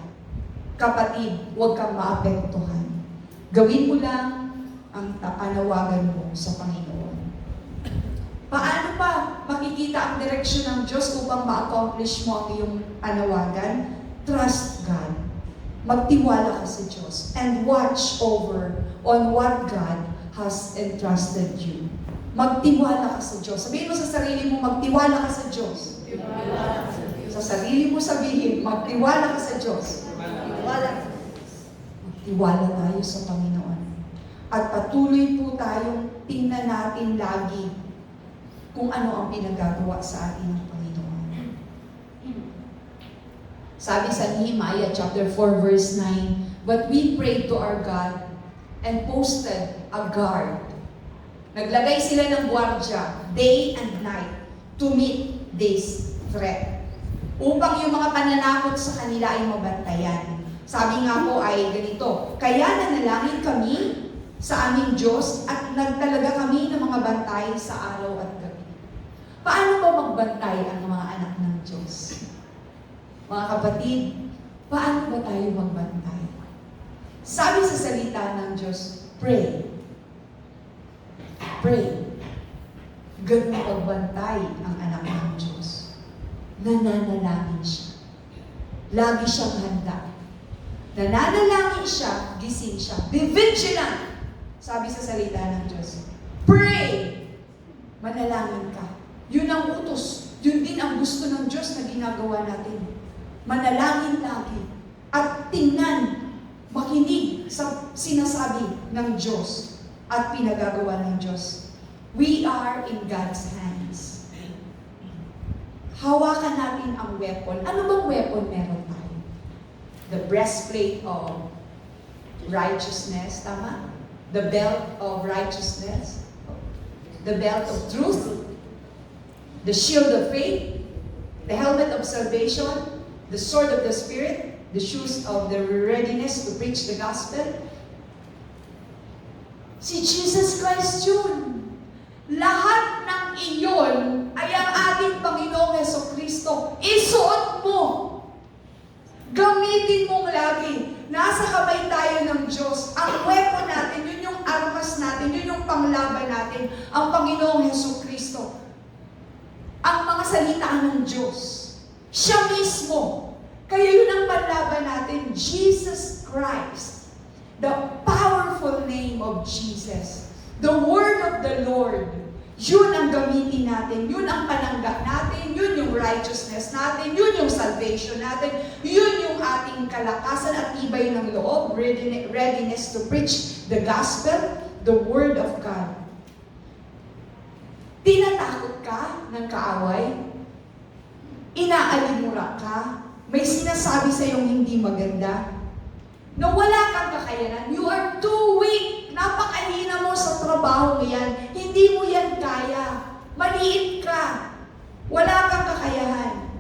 Kapatid, huwag kang maapektuhan. Gawin mo lang ang panawagan mo sa Panginoon. Paano pa makikita ang direksyon ng Diyos upang ma-accomplish mo ang iyong panawagan? Trust God. Magtiwala ka sa Diyos and watch over on what God has entrusted you. Magtiwala ka sa Diyos. Sabihin mo sa sarili mo, magtiwala ka sa Diyos. Sa sarili mo sabihin, magtiwala ka sa Diyos. Magtiwala tayo sa Panginoon. At patuloy po tayong tingnan natin lagi kung ano ang pinagagawa sa atin ng Panginoon. Sabi sa Nehemiah chapter 4 verse 9, but we prayed to our God and posted a guard. Naglagay sila ng gwardiya day and night to meet this threat. Upang yung mga pananakot sa kanila ay mabantayan. Sabi nga po ay ganito, kaya nanalangin kami sa aming Diyos at nagtalaga kami ng mga bantay sa araw at gabi. Paano ba magbantay ang mga anak ng Diyos? Mga kapatid, paano ba tayo magbantay? Sabi sa salita ng Diyos, pray. Pray. Ganun pagbantay ang anak ng Diyos. Nananalangin siya. Lagi siyang handa. Nananalangin siya, gising siya. Be vigilant. Sabi sa salita ng Diyos. Pray. Manalangin ka. Yun ang utos. Yun din ang gusto ng Diyos na ginagawa natin. Manalangin lagi. At tingnan, makinig sa sinasabi ng Diyos at pinagagawa ng Diyos. We are in God's hands. Hawakan natin ang weapon. Ano bang weapon meron tayo? The breastplate of righteousness, tama? The belt of righteousness. The belt of truth. The shield of faith. The helmet of salvation. The sword of the Spirit. The shoes of the readiness to preach the gospel. Si Jesus Christ yun. Lahat ng iyon ay ang ating Panginoong Hesukristo. Isuot mo. Gamitin mong lagi. Nasa kamay tayo ng Diyos. Ang weapon natin, yun yung armas natin, yun yung panglaban natin, ang Panginoong Hesukristo. Ang mga salita ng Diyos. Siya mismo. Kaya yun ang panlaban natin, Jesus Christ. The powerful name of Jesus. The word of the Lord. Yun ang gamitin natin. Yun ang pananggap natin. Yun yung righteousness natin. Yun yung salvation natin. Yun yung ating kalakasan at tibay ng loob. Readiness to preach the gospel. The word of God. Tinatakot ka ng kaaway? Inaalimura ka? May sinasabi sa iyong hindi maganda? Na wala kang kakayanan? You are too weak. Napakahina mo sa trabaho mo yan. hindi mo yan kaya. Maliit ka. Wala kang kakayahan.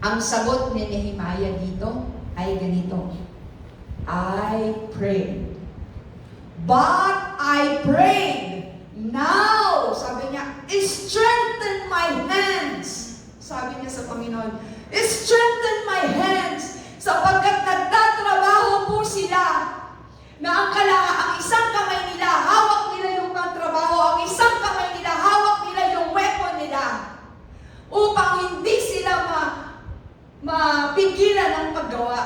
Ang sagot ni Nehemiah dito ay ganito. I prayed. But I prayed. Now, sabi niya, strengthen my hands. Sabi niya sa Panginoon, strengthen my hands. Sapagkat nagtatrabaho po sila na ang isang kamay nila, hawak nila yung pangtrabaho, ang isang kamay nila, hawak nila yung weapon nila. Upang hindi sila mapigilan ng paggawa.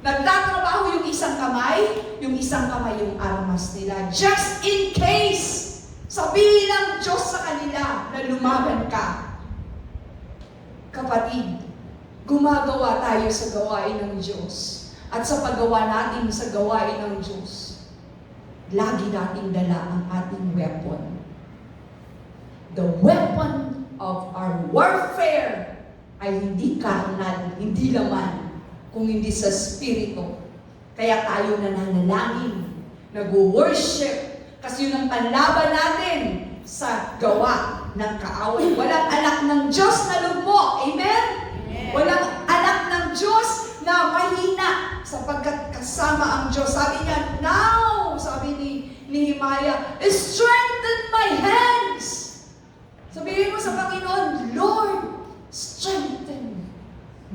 Nagtatrabaho yung isang kamay yung armas nila. Just in case, sabihin ng Diyos sa kanila na lumaban ka. Kapatid, gumagawa tayo sa gawain ng Diyos. At sa paggawa natin sa gawain ng Diyos, lagi nating dala ang ating weapon. The weapon of our warfare ay hindi karnal, hindi laman, kung hindi sa spirito. Kaya tayo nananalangin, nag-worship, kasi yun ang panlaban natin sa gawa ng kaaway. Walang anak ng Diyos na lugmo. Amen? Amen. Walang anak ng Diyos na mahina sapagkat kasama ang Diyos. Sabi niya, now, sabi ni Nehemiah, strengthen my hands. Sabihin mo sa Panginoon, Lord, strengthen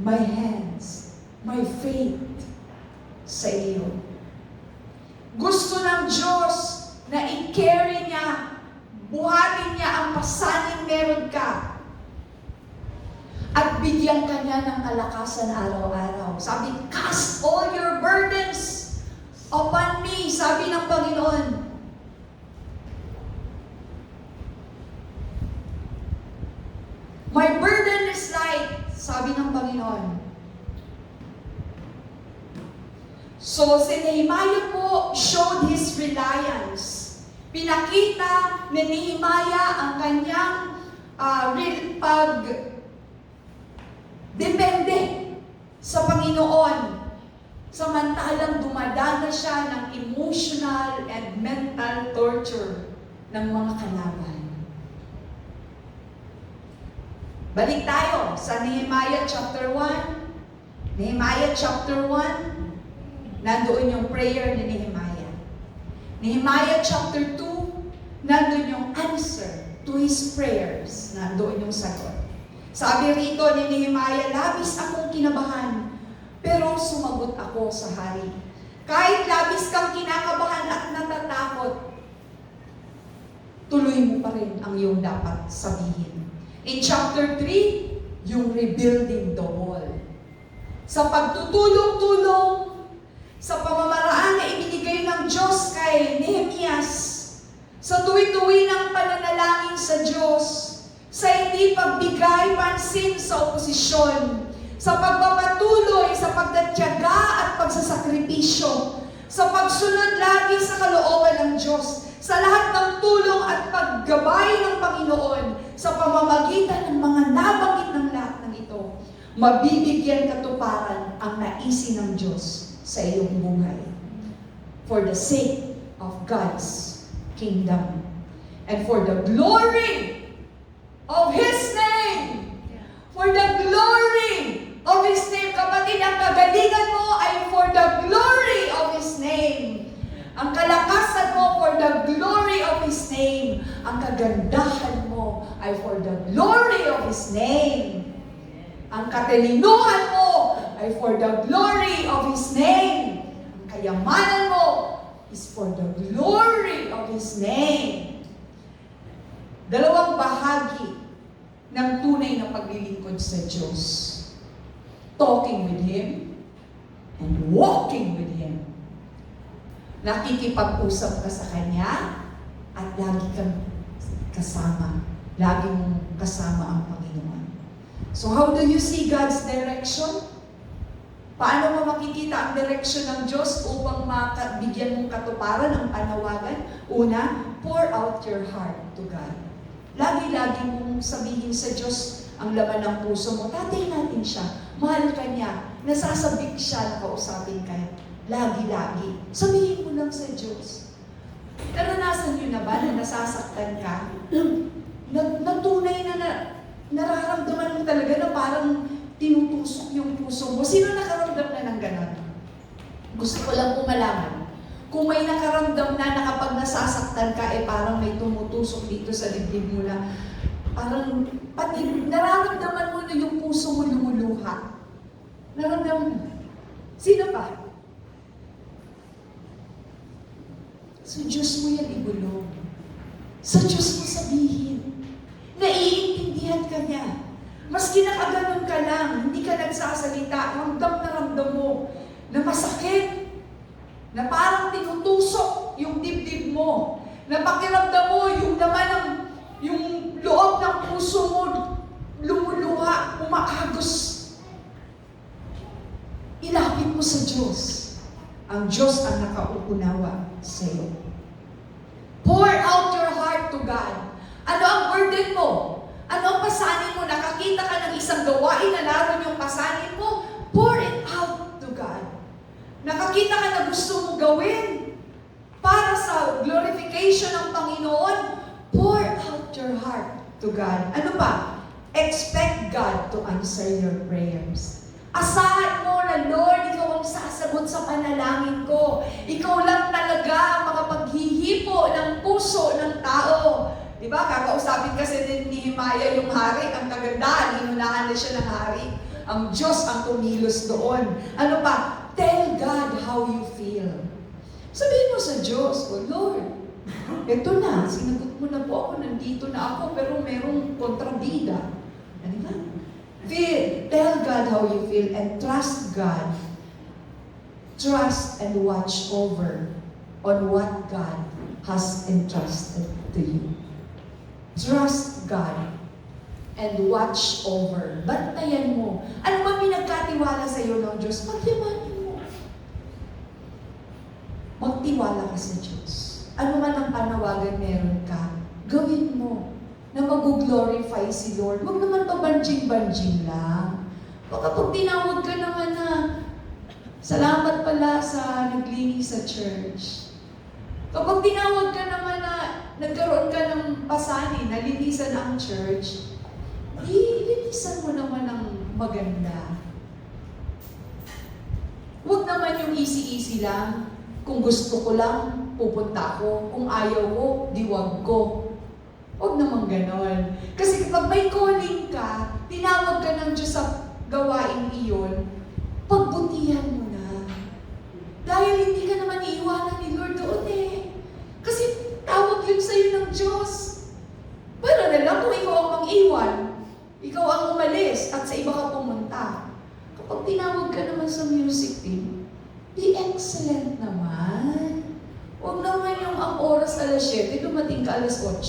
my hands, my faith sa iyo. Gusto ng Diyos na i-carry niya, buhatin niya ang pasaning meron ka. At bigyan ka niya ng kalakasan araw-araw. Sabi, cast all your burdens upon me, sabi ng Panginoon. My burden is light, sabi ng Panginoon. So, si Nehemiah po showed his reliance. Pinakita ni Nehemiah ang kanyang depende sa Panginoon. Samantalang dumadanas siya ng emotional and mental torture ng mga kalaban. Balik tayo sa Nehemiah chapter 1. Nehemiah chapter 1, nandoon yung prayer ni Nehemiah. Nehemiah chapter 2, nandoon yung answer to his prayers. Nandoon yung sagot. Sabi rito ni Nehemiah, labis akong kinabahan, pero sumagot ako sa hari. Kahit labis kang kinakabahan at natatakot, tuloy mo pa rin ang iyong dapat sabihin. In chapter 3, yung rebuilding the wall. Sa pagtutulong-tulong, sa pamamaraan na ibinigay ng Diyos kay Nehemias, sa tuwi-tuwi ng pananalangin sa Diyos, sa hindi pagbigay pansin sa oposisyon, sa pagpapatuloy, sa pagtatyaga at pagsasakripisyo, sa pagsunod lagi sa kalooban ng Diyos, sa lahat ng tulong at paggabay ng Panginoon, sa pamamagitan ng mga nabanggit ng lahat ng ito, mabibigyan katuparan ang naisin ng Diyos sa iyong buhay. For the sake of God's kingdom and for the glory of His name. For the glory of His name. Kapatid, ang kagalingan mo ay for the glory of His name. Ang kalakasan mo for the glory of His name. Ang kagandahan mo ay for the glory of His name. Ang katalinuhan mo ay for the glory of His name. Ang kayamanan mo is for the glory of His name. Dalawang bahagi ng tunay na paglilingkod sa Diyos. Talking with Him and walking with Him. Nakikipag-usap ka sa Kanya at lagi kang kasama. Lagi mong kasama ang Panginoon. So how do you see God's direction? Paano mo makikita ang direksyon ng Diyos upang bigyan mong katuparan ang panawagan? Una, pour out your heart to God. Lagi-lagi mong sabihin sa Diyos ang laman ng puso mo. Tatay natin siya. Mahal ka niya. Nasasabik siya na kausapin ka. Lagi-lagi. Sabihin mo lang sa Diyos. Naranasan nyo na ba na nasasaktan ka? Natunay na nararamdaman mo talaga na parang tinutusok yung puso mo. Sino nakaramdam na ng ganon? Gusto ko lang po malaman. Kung may nakaramdam na kapag nasasaktan ka, parang may tumutusok dito sa dibdib mo na parang pati nararamdaman mo na yung puso mo lumuluha. Nararamdaman mo. Sino pa? Sa Diyos mo yan ibulong. Sa Diyos mo sabihin. Naiintindihan ka niya. Maski nakaganon ka lang, hindi ka nagsasalita, ramdam na ramdam mo na masakit, na parang tinutusok yung dibdib mo, na pakiramdam mo yung laman ng, yung loob ng puso mo, lumuluha, umaagos. Ilapit mo sa Diyos. Ang Diyos ang nakauunawa sa iyo. Pour out your heart to God. Ano ang burden mo? Ano ang pasanin mo? Nakakita ka ng isang gawain na naroon yung pasanin mo? Pour it out to God. Nakakita ka na gusto mo gawin para sa glorification ng Panginoon? Pour out your heart to God. Ano pa? Expect God to answer your prayers. Asahan mo na, Lord, Ikaw ang sasagot sa panalangin ko. Ikaw lang talaga ang makapaghihipo ng puso ng tao. Diba? Kakausapin kasi din ni Nehemiah yung hari. Ang kagandahan, inunahan na siya ng hari. Ang Diyos ang kumilos doon. Ano pa? Tell God how you feel. Sabihin mo sa Diyos, oh Lord, eto na, sinagot mo na po ako, nandito na ako, pero merong kontrabida. Ano ba? Tell God how you feel and trust God. Trust and watch over on what God has entrusted to you. Trust God and watch over. Bantayan mo. Ano ba pinagkatiwala sa iyo ng Diyos? Pagyamanin mo. Magtiwala ka sa Diyos. Ano man ang panawagan meron ka, gawin mo na mag-glorify si Lord. Huwag naman pabanjing-banjing lang. Baka pag tinawag ka naman na, salamat pala sa naglinis sa church. Kapag tinawag ka naman na, nagkaroon ka ng pasanin, nalinisan ang church, linisan mo naman ng maganda. Huwag naman yung easy-easy lang. Kung gusto ko lang, pupunta ako. Kung ayaw ko, diwag ko. Huwag naman ganon. Kasi kapag may calling ka, tinawag ka ng Diyos sa gawain iyon, pagbutihan mo na. Dahil hindi ka naman iiwanan ni Lord doon Kasi tawag yun sa'yo ng Diyos. Pero na lang kung ikaw ang mang-iwan, ikaw ang umalis at sa iba ka pumunta. Kapag tinawag ka naman sa music team, be excellent naman. Huwag naman yung ang oras alas 7, dumating ka alas 8.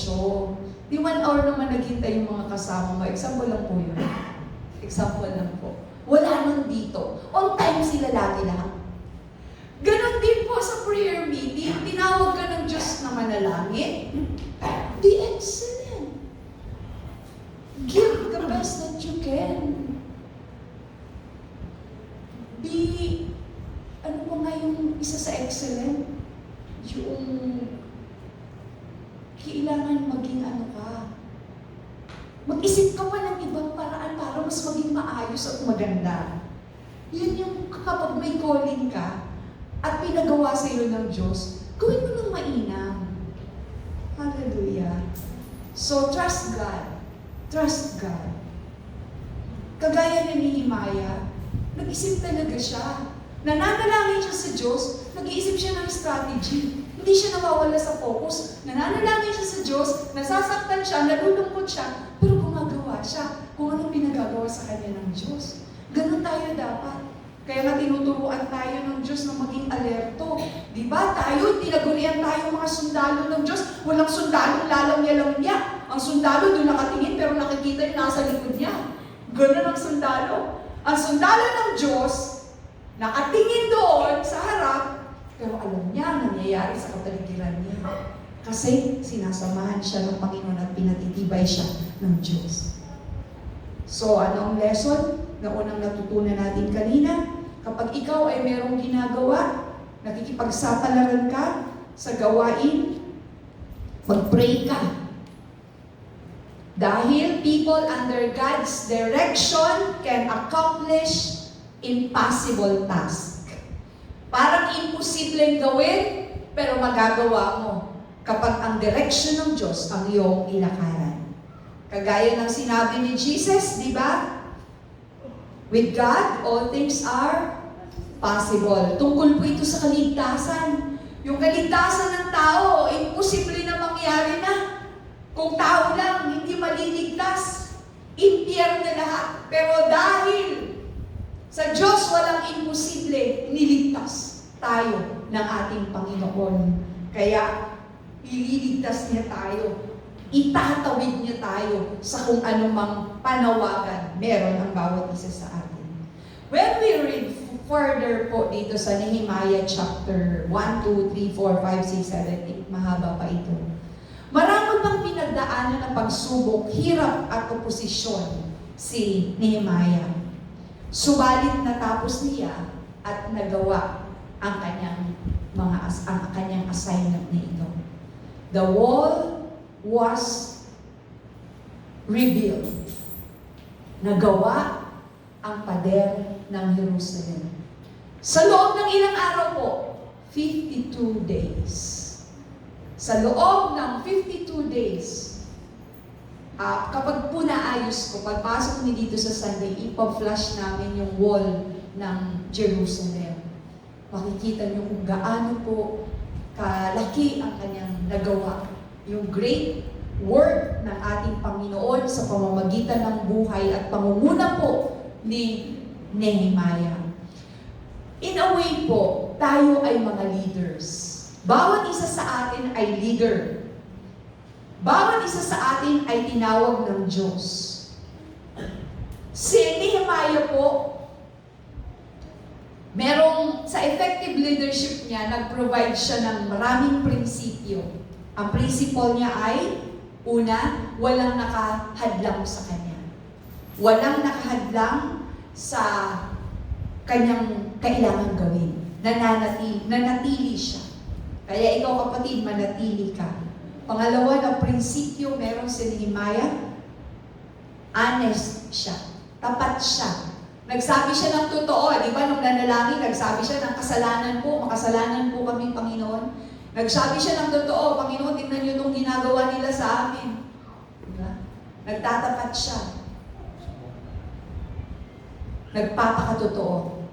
Di 1 hour naman naghintay yung mga kasama mo. Example lang po yun. Example lang po. Wala nang dito. On time sila lagi lang. Ganon din po sa prayer meeting. Tinawag ka ng Diyos na manalangin. Be excellent. Give the best that you can. Be, ano po nga yung isa sa excellent? Yung kailangan maging ano ka. Mag-isip ka pa ng ibang paraan para mas maging maayos at maganda. Yun yung kapag may calling ka at pinagawa sa iyo ng Diyos, gawin mo ng mainam. Hallelujah. So, trust God. Trust God. Kagaya ni Nehemiah, nag-isip talaga siya. Nananalangin siya sa Diyos, nag-iisip siya ng strategy. Hindi siya nawawala sa focus. Nananalangin siya sa Diyos, nasasaktan siya, nalulungkot siya, pero gumagawa siya kung anong pinagagawa sa kanya ng Diyos. Ganun tayo dapat. Kaya nga tinuturuan tayo ng Diyos na maging alerto. Di ba? Tayo, tinagurian tayo mga sundalo ng Diyos. Walang sundalo, lalamya-lamya. Ang sundalo doon nakatingin, pero nakikita yung nasa likod niya. Ganun ang sundalo. Ang sundalo ng Diyos, nakatingin doon sa harap, pero alam niya nangyayari sa kapaligiran niya. Kasi sinasamahan siya ng Panginoon at pinatitibay siya ng Diyos. So, anong lesson na unang natutunan natin kanina? Kapag ikaw ay merong ginagawa, nakikipagsapalaran ka sa gawain Mag-pray ka. Dahil people under God's direction can accomplish impossible task. Parang imposibleng gawin, pero magagawa mo kapag ang direction ng Diyos ang iyong ilakaran. Kagaya ng sinabi ni Jesus, di ba? With God, all things are possible. Tungkol po ito sa kaligtasan. Yung kaligtasan ng tao, imposible na mangyari na. Kung tao lang, hindi maliligtas. Impyerno na lahat. Pero dahil sa Diyos walang imposible, niligtas tayo ng ating Panginoon. Kaya, ililigtas niya tayo. Itatawid niya tayo sa kung anumang panawagan meron ang bawat isa sa atin. When we read further po dito sa Nehemiah chapter 1, 2, 3, 4, 5, 6, 7, 8, mahaba pa ito. Marami bang pinagdaanan ng pagsubok, hirap at oposisyon si Nehemiah. Subalit natapos niya at nagawa ang kanyang assignment na ito. The wall was rebuilt. Nagawa ang pader ng Jerusalem. Sa loob ng ilang araw po, 52 days. Sa loob ng 52 days, kapag po naayos ko, pagpasok ni dito sa Sunday, ipa-flash namin yung wall ng Jerusalem. Makikita niyo kung gaano po kalaki ang kanyang nagawa. Yung great work ng ating Panginoon sa pamamagitan ng buhay at pangunguna po ni Nehemiah. In a way po, tayo ay mga leaders. Bawat isa sa atin ay leader. Bawat isa sa atin ay tinawag ng Diyos. Si Nehemiah po, sa effective leadership niya, nag-provide siya ng maraming prinsipyo. Ang principle niya ay, una, walang nakahadlang sa kanya. Walang nakahadlang sa kanyang kailangan gawin. Nanatili siya. Kaya ikaw kapatid, manatili ka. Pangalawa na prinsipyo, meron si Nehemiah, honest siya. Tapat siya. Nagsabi siya ng totoo. Di ba nung nanalangin, nagsabi siya ng makasalanan po kami, Panginoon. Nagsabi siya ng totoo, Panginoon, tingnan niyo itong ginagawa nila sa amin. Diba? Nagtatapat siya. Nagpapakatotoo.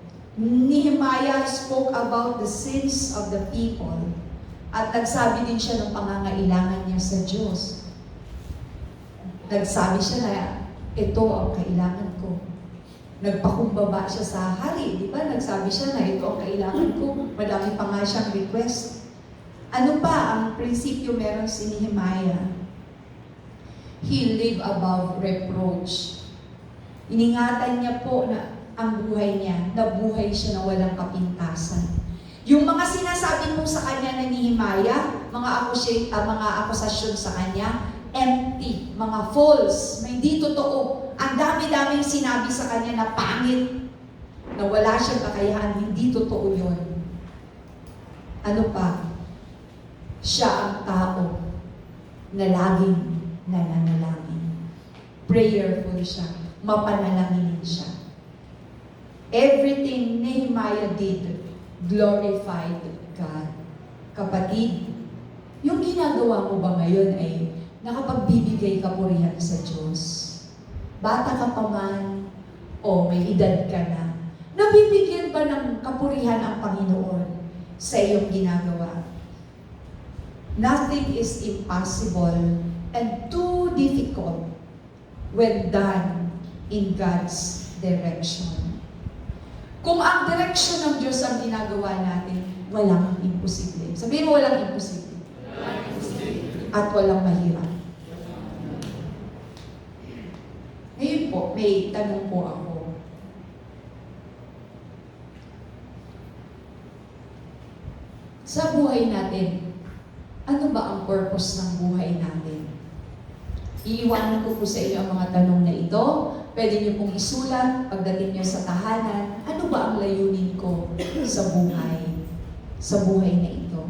Nehemiah spoke about the sins of the people at nagsabi din siya ng pangangailangan niya sa Diyos. Nagsabi siya na, ito ang kailangan ko. Nagpakumbaba siya sa hari, di ba? Nagsabi siya na ito ang kailangan ko. Madami pa nga siyang request. Ano pa ang prinsipyo meron si Nehemiah? He lived above reproach. Iningatan niya po na ang buhay niya, nabuhay siya na walang kapintasan. Yung mga sinasabi mo sa kanya na Nehemiah, mga akusasyon sa kanya, empty, mga false, may hindi totoo. Ang dami-daming sinabi sa kanya na pangit, na wala siyang kakayahan, hindi totoo yun. Ano pa? Siya ang tao na laging nananalangin. Prayerful siya. Mapanalanginin siya. Everything Nehemiah did glorified God. Kapatid, yung ginagawa mo ba ngayon ay nakapagbibigay kapurihan sa Diyos? Bata ka pa man o may edad ka na, nabibigyan ba ng kapurihan ang Panginoon sa iyong ginagawa? Nothing is impossible and too difficult when done in God's direction. Kung ang direksyon ng Diyos ang ginagawa natin, walang imposible. Sabihin mo, walang imposible. At walang mahirap. Ngayon po, may tanong po ako. Sa buhay natin, ano ba ang purpose ng buhay natin? Iiwanan ko po sa inyo ang mga tanong na ito. Pwede niyo pong isulat pagdating niyo sa tahanan. Ano ba ang layunin ko sa buhay? Sa buhay na ito?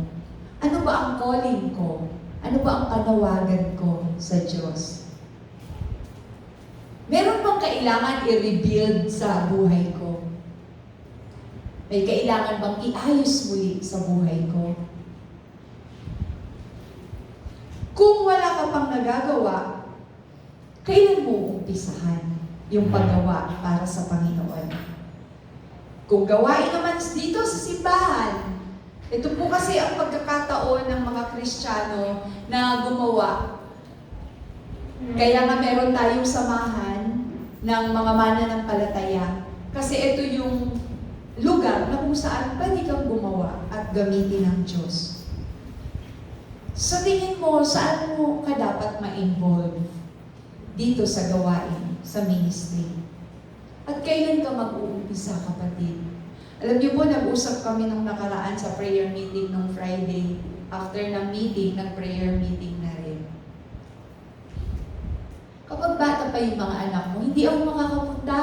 Ano ba ang calling ko Ano ba ang panawagan ko sa Diyos? Meron bang kailangan i-rebuild sa buhay ko? May kailangan bang iayos muli sa buhay ko? Kung wala ka pang nagagawa, kailan mo umpisahan yung paggawa para sa Panginoon? Kung gawain naman dito sa simbahan, ito po kasi ang pagkakataon ng mga Kristiyano na gumawa. Kaya nga meron tayong samahan ng mga mananampalataya. Kasi ito yung lugar na kung saan pwede kang gumawa at gamitin ng Diyos. Sa tingin mo, saan mo ka dapat ma-involve dito sa gawain, sa ministry? At kailan ka mag-uumpisa, kapatid? Alam niyo po, nag-usap kami nung nakaraan sa prayer meeting nung Friday. After ng meeting, nag-prayer meeting na rin. Kapag bata pa yung mga anak mo, hindi ako makakapunta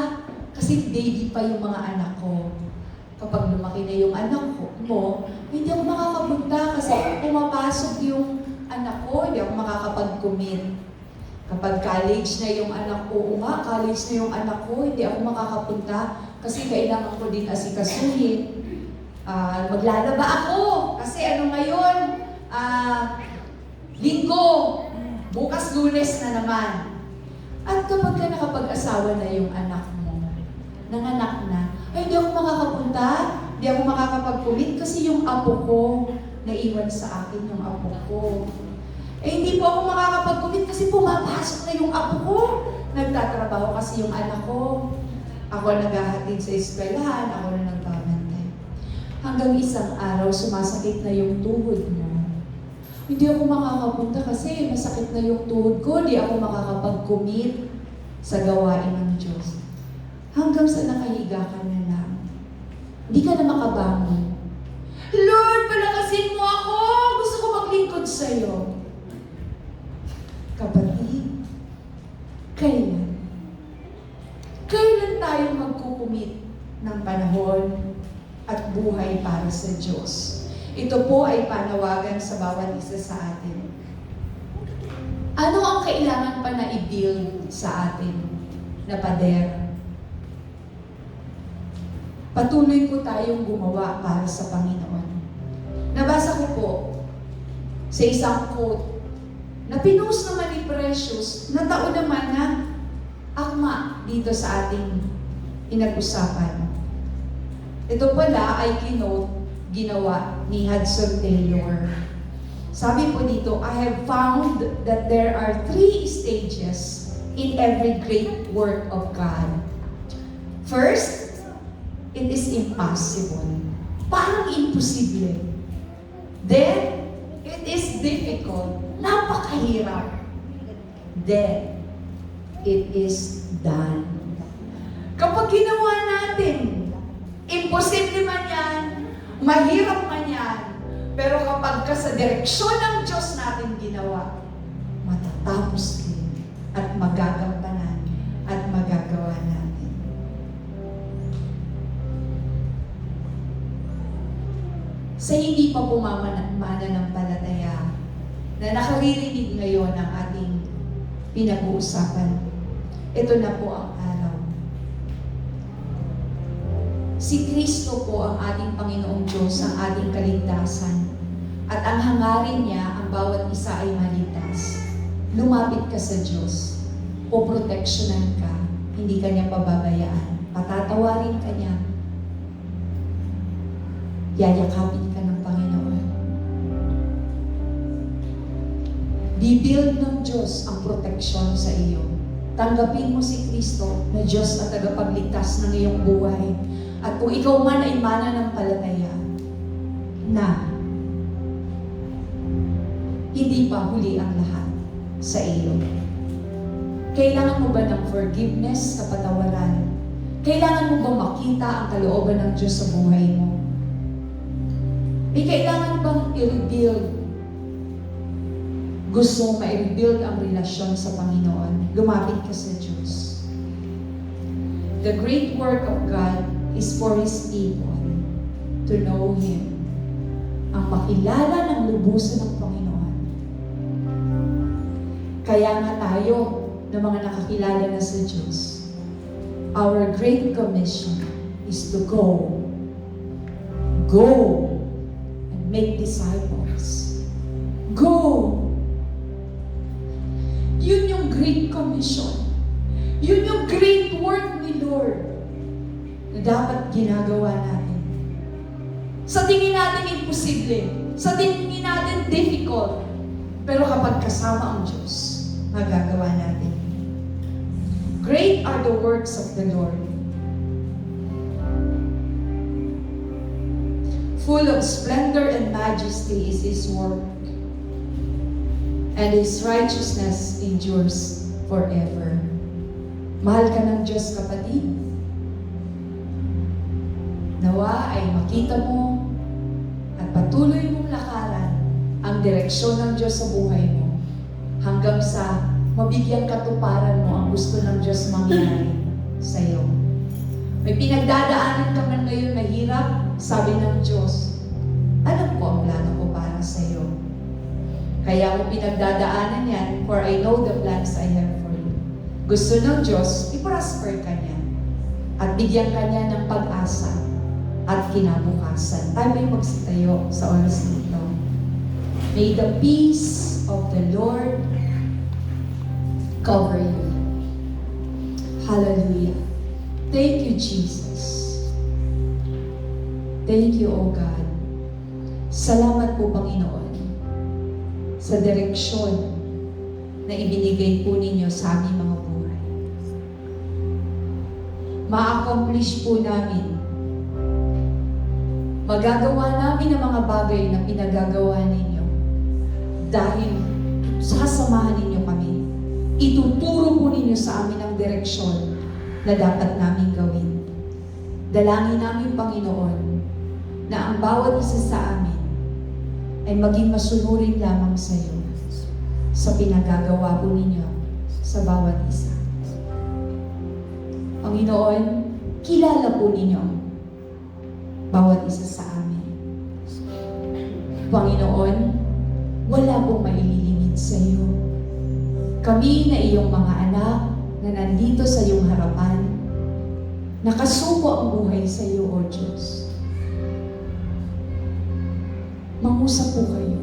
kasi baby pa yung mga anak ko. Kapag lumaki na yung anak mo, hindi ako makakapunta kasi pumapasok yung anak ko, hindi ako makakapag-commit. Kapag college na yung anak ko, college na yung anak ko, hindi ako makakapunta kasi kailangan ko din asikasuhin. Maglalaba ako kasi ano ngayon, Linggo, bukas Lunes na naman. At kapag ka nakapag-asawa na yung anak mo, nanganak na, ay hindi ako makakapunta, hindi ako makakapag-commit kasi yung apo ko, naiwan sa akin yung apo ko. Hindi po ako makakapag-commit kasi pumapasok na yung apo ko. Nagtatrabaho kasi yung anak ko. Ako naghahatid sa eskwelahan, ako na nagbabantay. Hanggang isang araw, sumasakit na yung tuhod mo. Hindi ako makakapunta kasi masakit na yung tuhod ko, hindi ako makakapag-commit sa gawain ng Diyos. Hanggang sa nakahiga ka na lang. Hindi ka na makabangon. Lord, palakasin mo ako! Gusto ko maglingkod sa'yo. Kapatid, kailan? Kailan tayo magkukumit ng panahon at buhay para sa Diyos? Ito po ay panawagan sa bawat isa sa atin. Ano ang kailangan pa na i-build sa atin na pader? Patuloy po tayong gumawa para sa Panginoon. Nabasa ko po sa isang quote na pinost naman ni Precious na taon naman na akma dito sa ating inag-usapan. Ito pala ay ginawa ni Hudson Taylor. Sabi po dito, I have found that there are 3 stages in every great work of God. First, it is impossible. Parang imposible. Then, it is difficult. Napakahirap. Then, it is done. Kapag ginawa natin, imposible man yan, mahirap man yan, pero kapag ka sa direksyon ng Diyos natin ginawa, matatapos din at magagampanan at magagawa natin. Sa hindi pa mananampalataya na nakaririnig ngayon ang ating pinag-uusapan, ito na po ang araw. Si Kristo po ang ating Panginoong Diyos, ang ating kaligtasan. At ang hangarin niya, ang bawat isa ay maligtas. Lumapit ka sa Diyos. Poproteksyonan ka. Hindi ka niya pababayaan. Patatawarin ka niya. Yayakapin ka ng Panginoon. Bibuild ng Diyos ang proteksyon sa iyo. Tanggapin mo si Kristo na Diyos at tagapagligtas ng iyong buhay. At kung ikaw man ay mananampalataya na hindi pa huli ang lahat sa iyo. Kailangan mo ba ng forgiveness, kapatawaran? Kailangan mo ba makita ang kalooban ng Diyos sa buhay mo? May kailangan bang i-rebuild? Gusto mong ma-rebuild ang relasyon sa Panginoon? Lumapit ka sa Diyos. The great work of God is for His people to know Him. Ang makilala ng lubusan ng Panginoon Kaya nga tayo, na mga nakakilala na sa Diyos, our Great Commission is to go. Go and make disciples. Go! Yun yung Great Commission. Yun yung great work ni Lord na dapat ginagawa natin. Sa tingin natin imposible, sa tingin natin difficult, pero kapag kasama ang Diyos, magagawa natin. Great are the works of the Lord. Full of splendor and majesty is His work, and His righteousness endures forever. Mahal ka ng Diyos, kapatid. Nawa ay makita mo at patuloy mong lakaran ang direksyon ng Diyos sa buhay mo hanggang sa mabigyan katuparan mo ang gusto ng Diyos mangyari sa iyo. May pinagdadaanan ka man ngayon na hirap, sabi ng Diyos, alam ko ang plano ko para sa iyo. Kaya mo pinagdadaanan yan, for I know the plans I have for you. Gusto ng Diyos, i-prosper ka niya at bigyan ka niya ng pag-asa at kinabukasan. Tayo ba'y magsitayo sa oras nito? May the peace of the Lord cover you. Hallelujah. Thank you, Jesus. Thank you, O God. Salamat po, Panginoon, sa direksyon na ibinigay po ninyo sa aming mga buhay. Ma-accomplish po namin, magagawa namin ang mga bagay na pinagagawa ninyo dahil sasamahan ninyo kami. Ituturo po ninyo sa amin ang direksyon na dapat namin gawin. Dalangin namin, Panginoon, na ang bawat isa sa amin ay maging masunurin lamang sa iyo sa pinagagawa po ninyo sa bawat isa. Panginoon, kilala po ninyo bawat isa sa amin. Panginoon, wala pong maililimit sa iyo. Kami na iyong mga anak na nandito sa iyong harapan, nakasuko ang buhay sa iyo, O Diyos. Mangusap po kayo.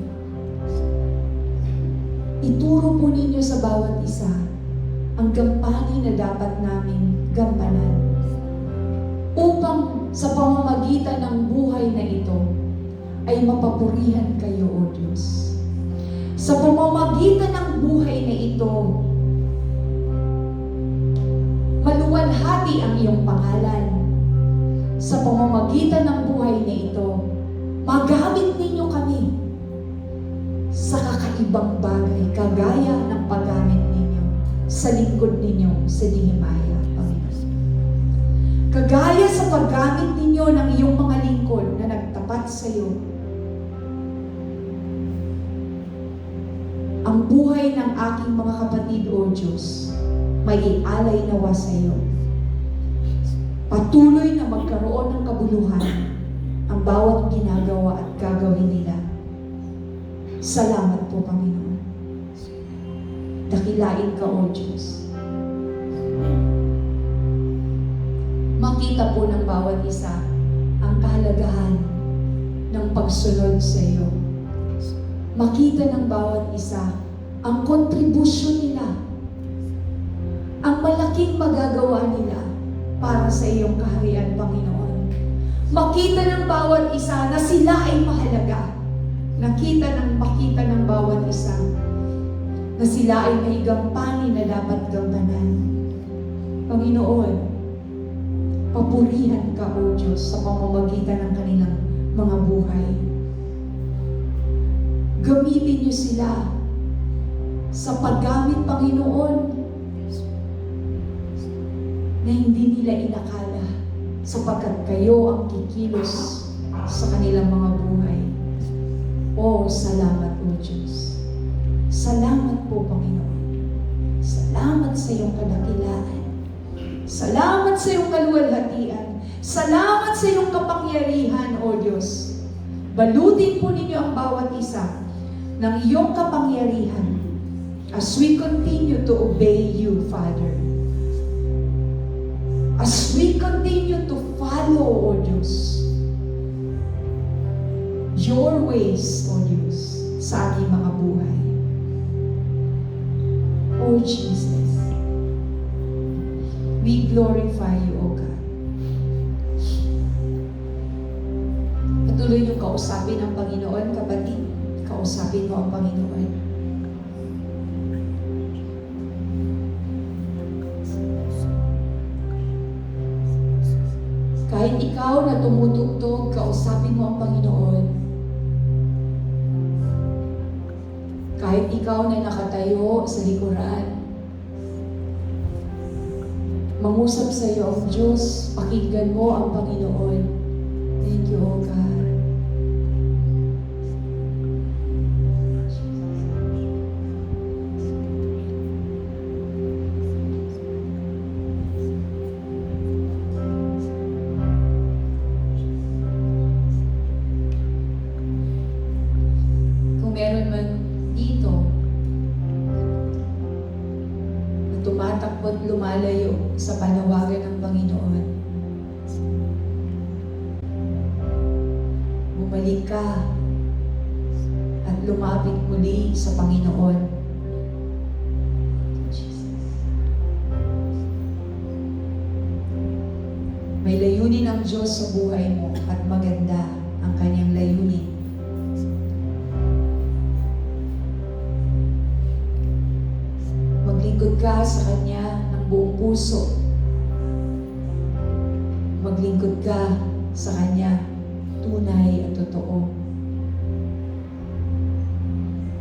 Ituro po ninyo sa bawat isa ang gampanin na dapat naming gampanan upang sa pamamagitan ng buhay na ito ay mapapurihan kayo, O Diyos. Sa pamamagitan ng buhay na ito, maluwalhati ang iyong pangalan. Sa pamamagitan ng buhay na ito, magamit ninyo kami sa kakaibang bagay, kagaya ng paggamit ninyo sa lingkod ninyo si Nehemiah, Panginoon. Kagaya sa paggamit ninyo ng iyong mga lingkod na nagtapat sa iyo, ang buhay ng aking mga kapatid, O Diyos, may ialay nawa sa iyo. Patuloy na magkaroon ng kabuluhan ang bawat ginagawa at gagawin nila. Salamat po, Panginoon. Dakilain ka, O Diyos. Makita po ng bawat isa ang kahalagahan ng pagsunod sa iyo. Makita ng bawat isa ang kontribusyon nila, ang malaking magagawa nila para sa iyong kaharian, Panginoon. Makita ng bawat isa na sila ay mahalaga. Makita ng bawat isa na sila ay may gampanin na dapat gampanan. Panginoon, papurihan ka, O Diyos, sa pamamagitan ng kanilang mga buhay. Gamitin niyo sila sa paggamit, Panginoon, na hindi nila inakala, sapagkat kayo ang kikilos sa kanilang mga buhay. O, salamat, O Diyos. Salamat po, Panginoon. Salamat sa iyong kadakilaan. Salamat sa iyong kaluwalhatian. Salamat sa iyong kapangyarihan, O Diyos. Balutin po ninyo ang bawat isa ng iyong kapangyarihan As we continue to obey you, Father. As we continue to follow, O Diyos, your ways, O Diyos, sa aming mga buhay. O Jesus, we glorify you, O God. Patuloy niyong kausapin ang Panginoon, kapatid. Kausapin mo ang Panginoon. Kahit ikaw na tumutugtog, kausapin mo ang Panginoon. Kahit ikaw na nakatayo sa likuran, mangusap sa iyo ang Diyos, pakinggan mo ang Panginoon. Thank you, O God. Meron man dito na tumatakbo at lumalayo sa panawagan ng Panginoon, bumalik ka at lumapit muli sa Panginoon. May layunin ang Diyos sa buhay mo at maganda ang kanyang layunin. Maglingkod ka sa Kanya ng buong puso. Maglingkod ka sa Kanya tunay at totoo.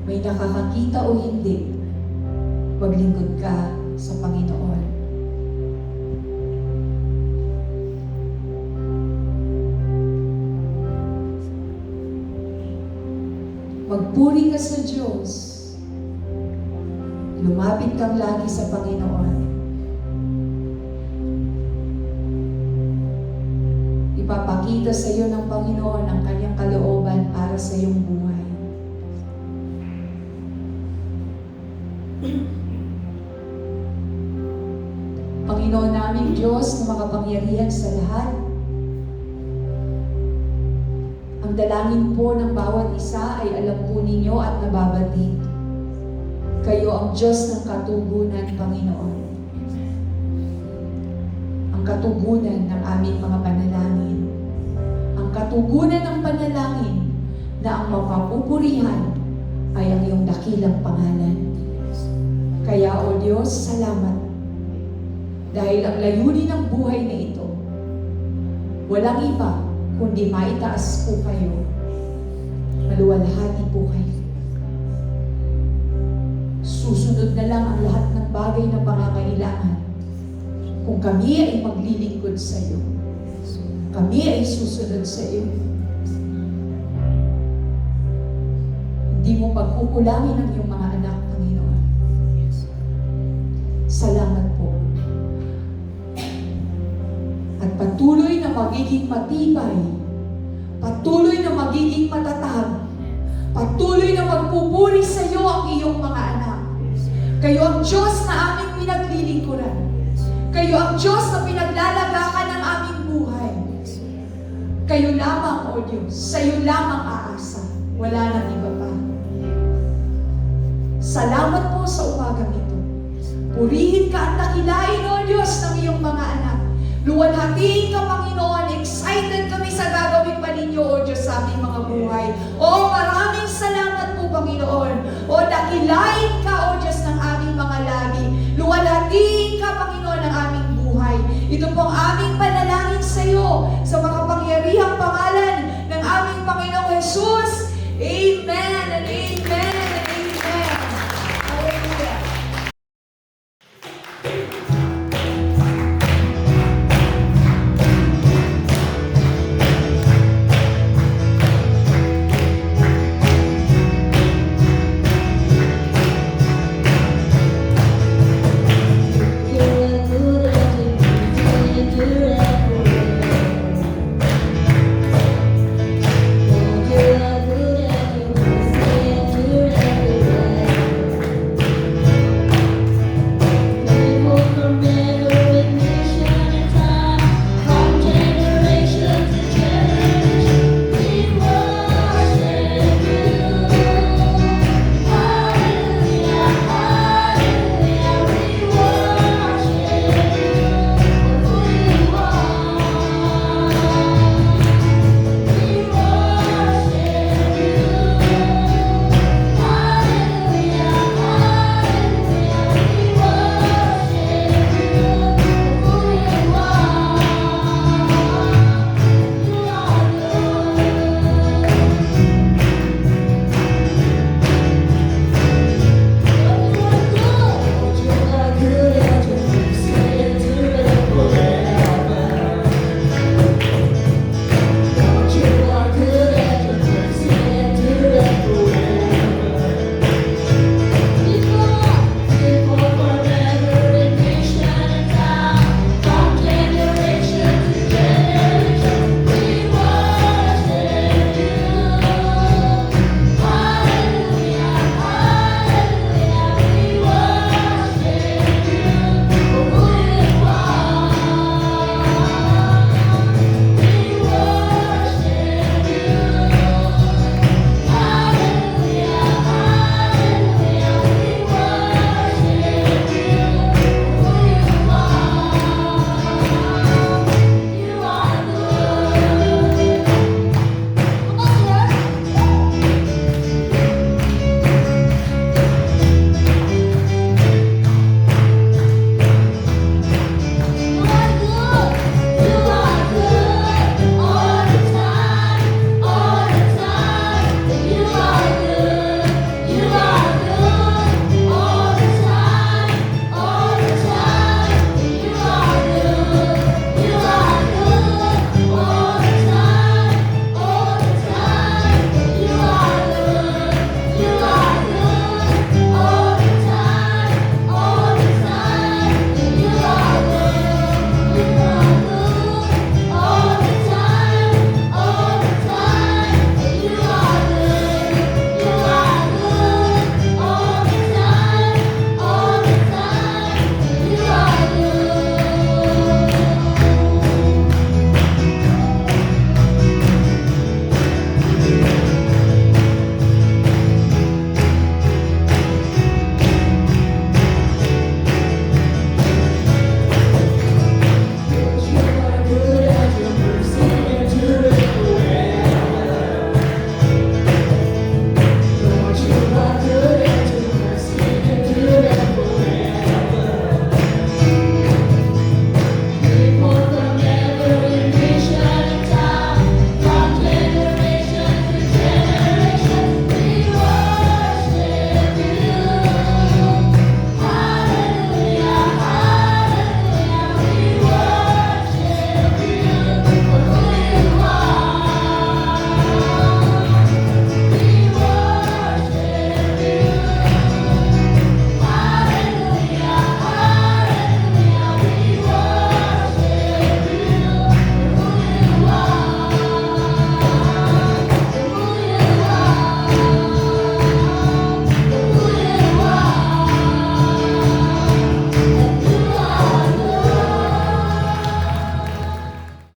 May nakakakita o hindi, maglingkod ka sa Panginoon. Magpuri ka sa Diyos. Lumapit kang lagi sa Panginoon. Ipapakita sa iyo ng Panginoon ang kanyang kalooban para sa iyong buhay. Panginoon naming Diyos na makapangyarihan sa lahat, ang dalangin po ng bawat isa ay alam po ninyo at nababatid. Kayo ang Diyos ng katugunan, Panginoon. Ang katugunan ng aming mga panalangin. Ang katugunan ng panalangin na ang mapapupurihan ay ang iyong dakilang pangalan. Kaya, O Diyos, salamat. Dahil ang layunin ng buhay na ito, walang iba kundi maitaas po kayo. Maluwalhati po kayo. Susunod na lang ang lahat ng bagay na pangangailangan. Kung kami ay maglilingkod sa iyo, kami ay susunod sa iyo. Hindi mo pagkukulangin ang iyong mga anak, Panginoon. Salamat po. At patuloy na magiging matibay, patuloy na magiging matatag, patuloy na magpupuri sa iyo ang iyong mga anak. Kayo ang Diyos na aming pinaglilingkuran. Kayo ang Diyos na pinaglalagakan ng aming buhay. Kayo lamang, O Diyos. Sa iyo lamang aasa. Wala nang iba pa. Salamat po sa umagang ito. Purihin ka at dakilain, O Diyos, ng iyong mga anak. Luwalhatiin ka, Panginoon. Excited kami sa gagawin pa ninyo, O Diyos, sa aming mga buhay. O maraming salamat po, Panginoon. O dakilain ka, O Diyos, ng aming mga labi. Luwalhatiin ka, Panginoon, ng aming buhay. Ito pong aming panalangin sa iyo, sa makapangyarihang pangalan ng aming Panginoong Jesus. Amen and amen.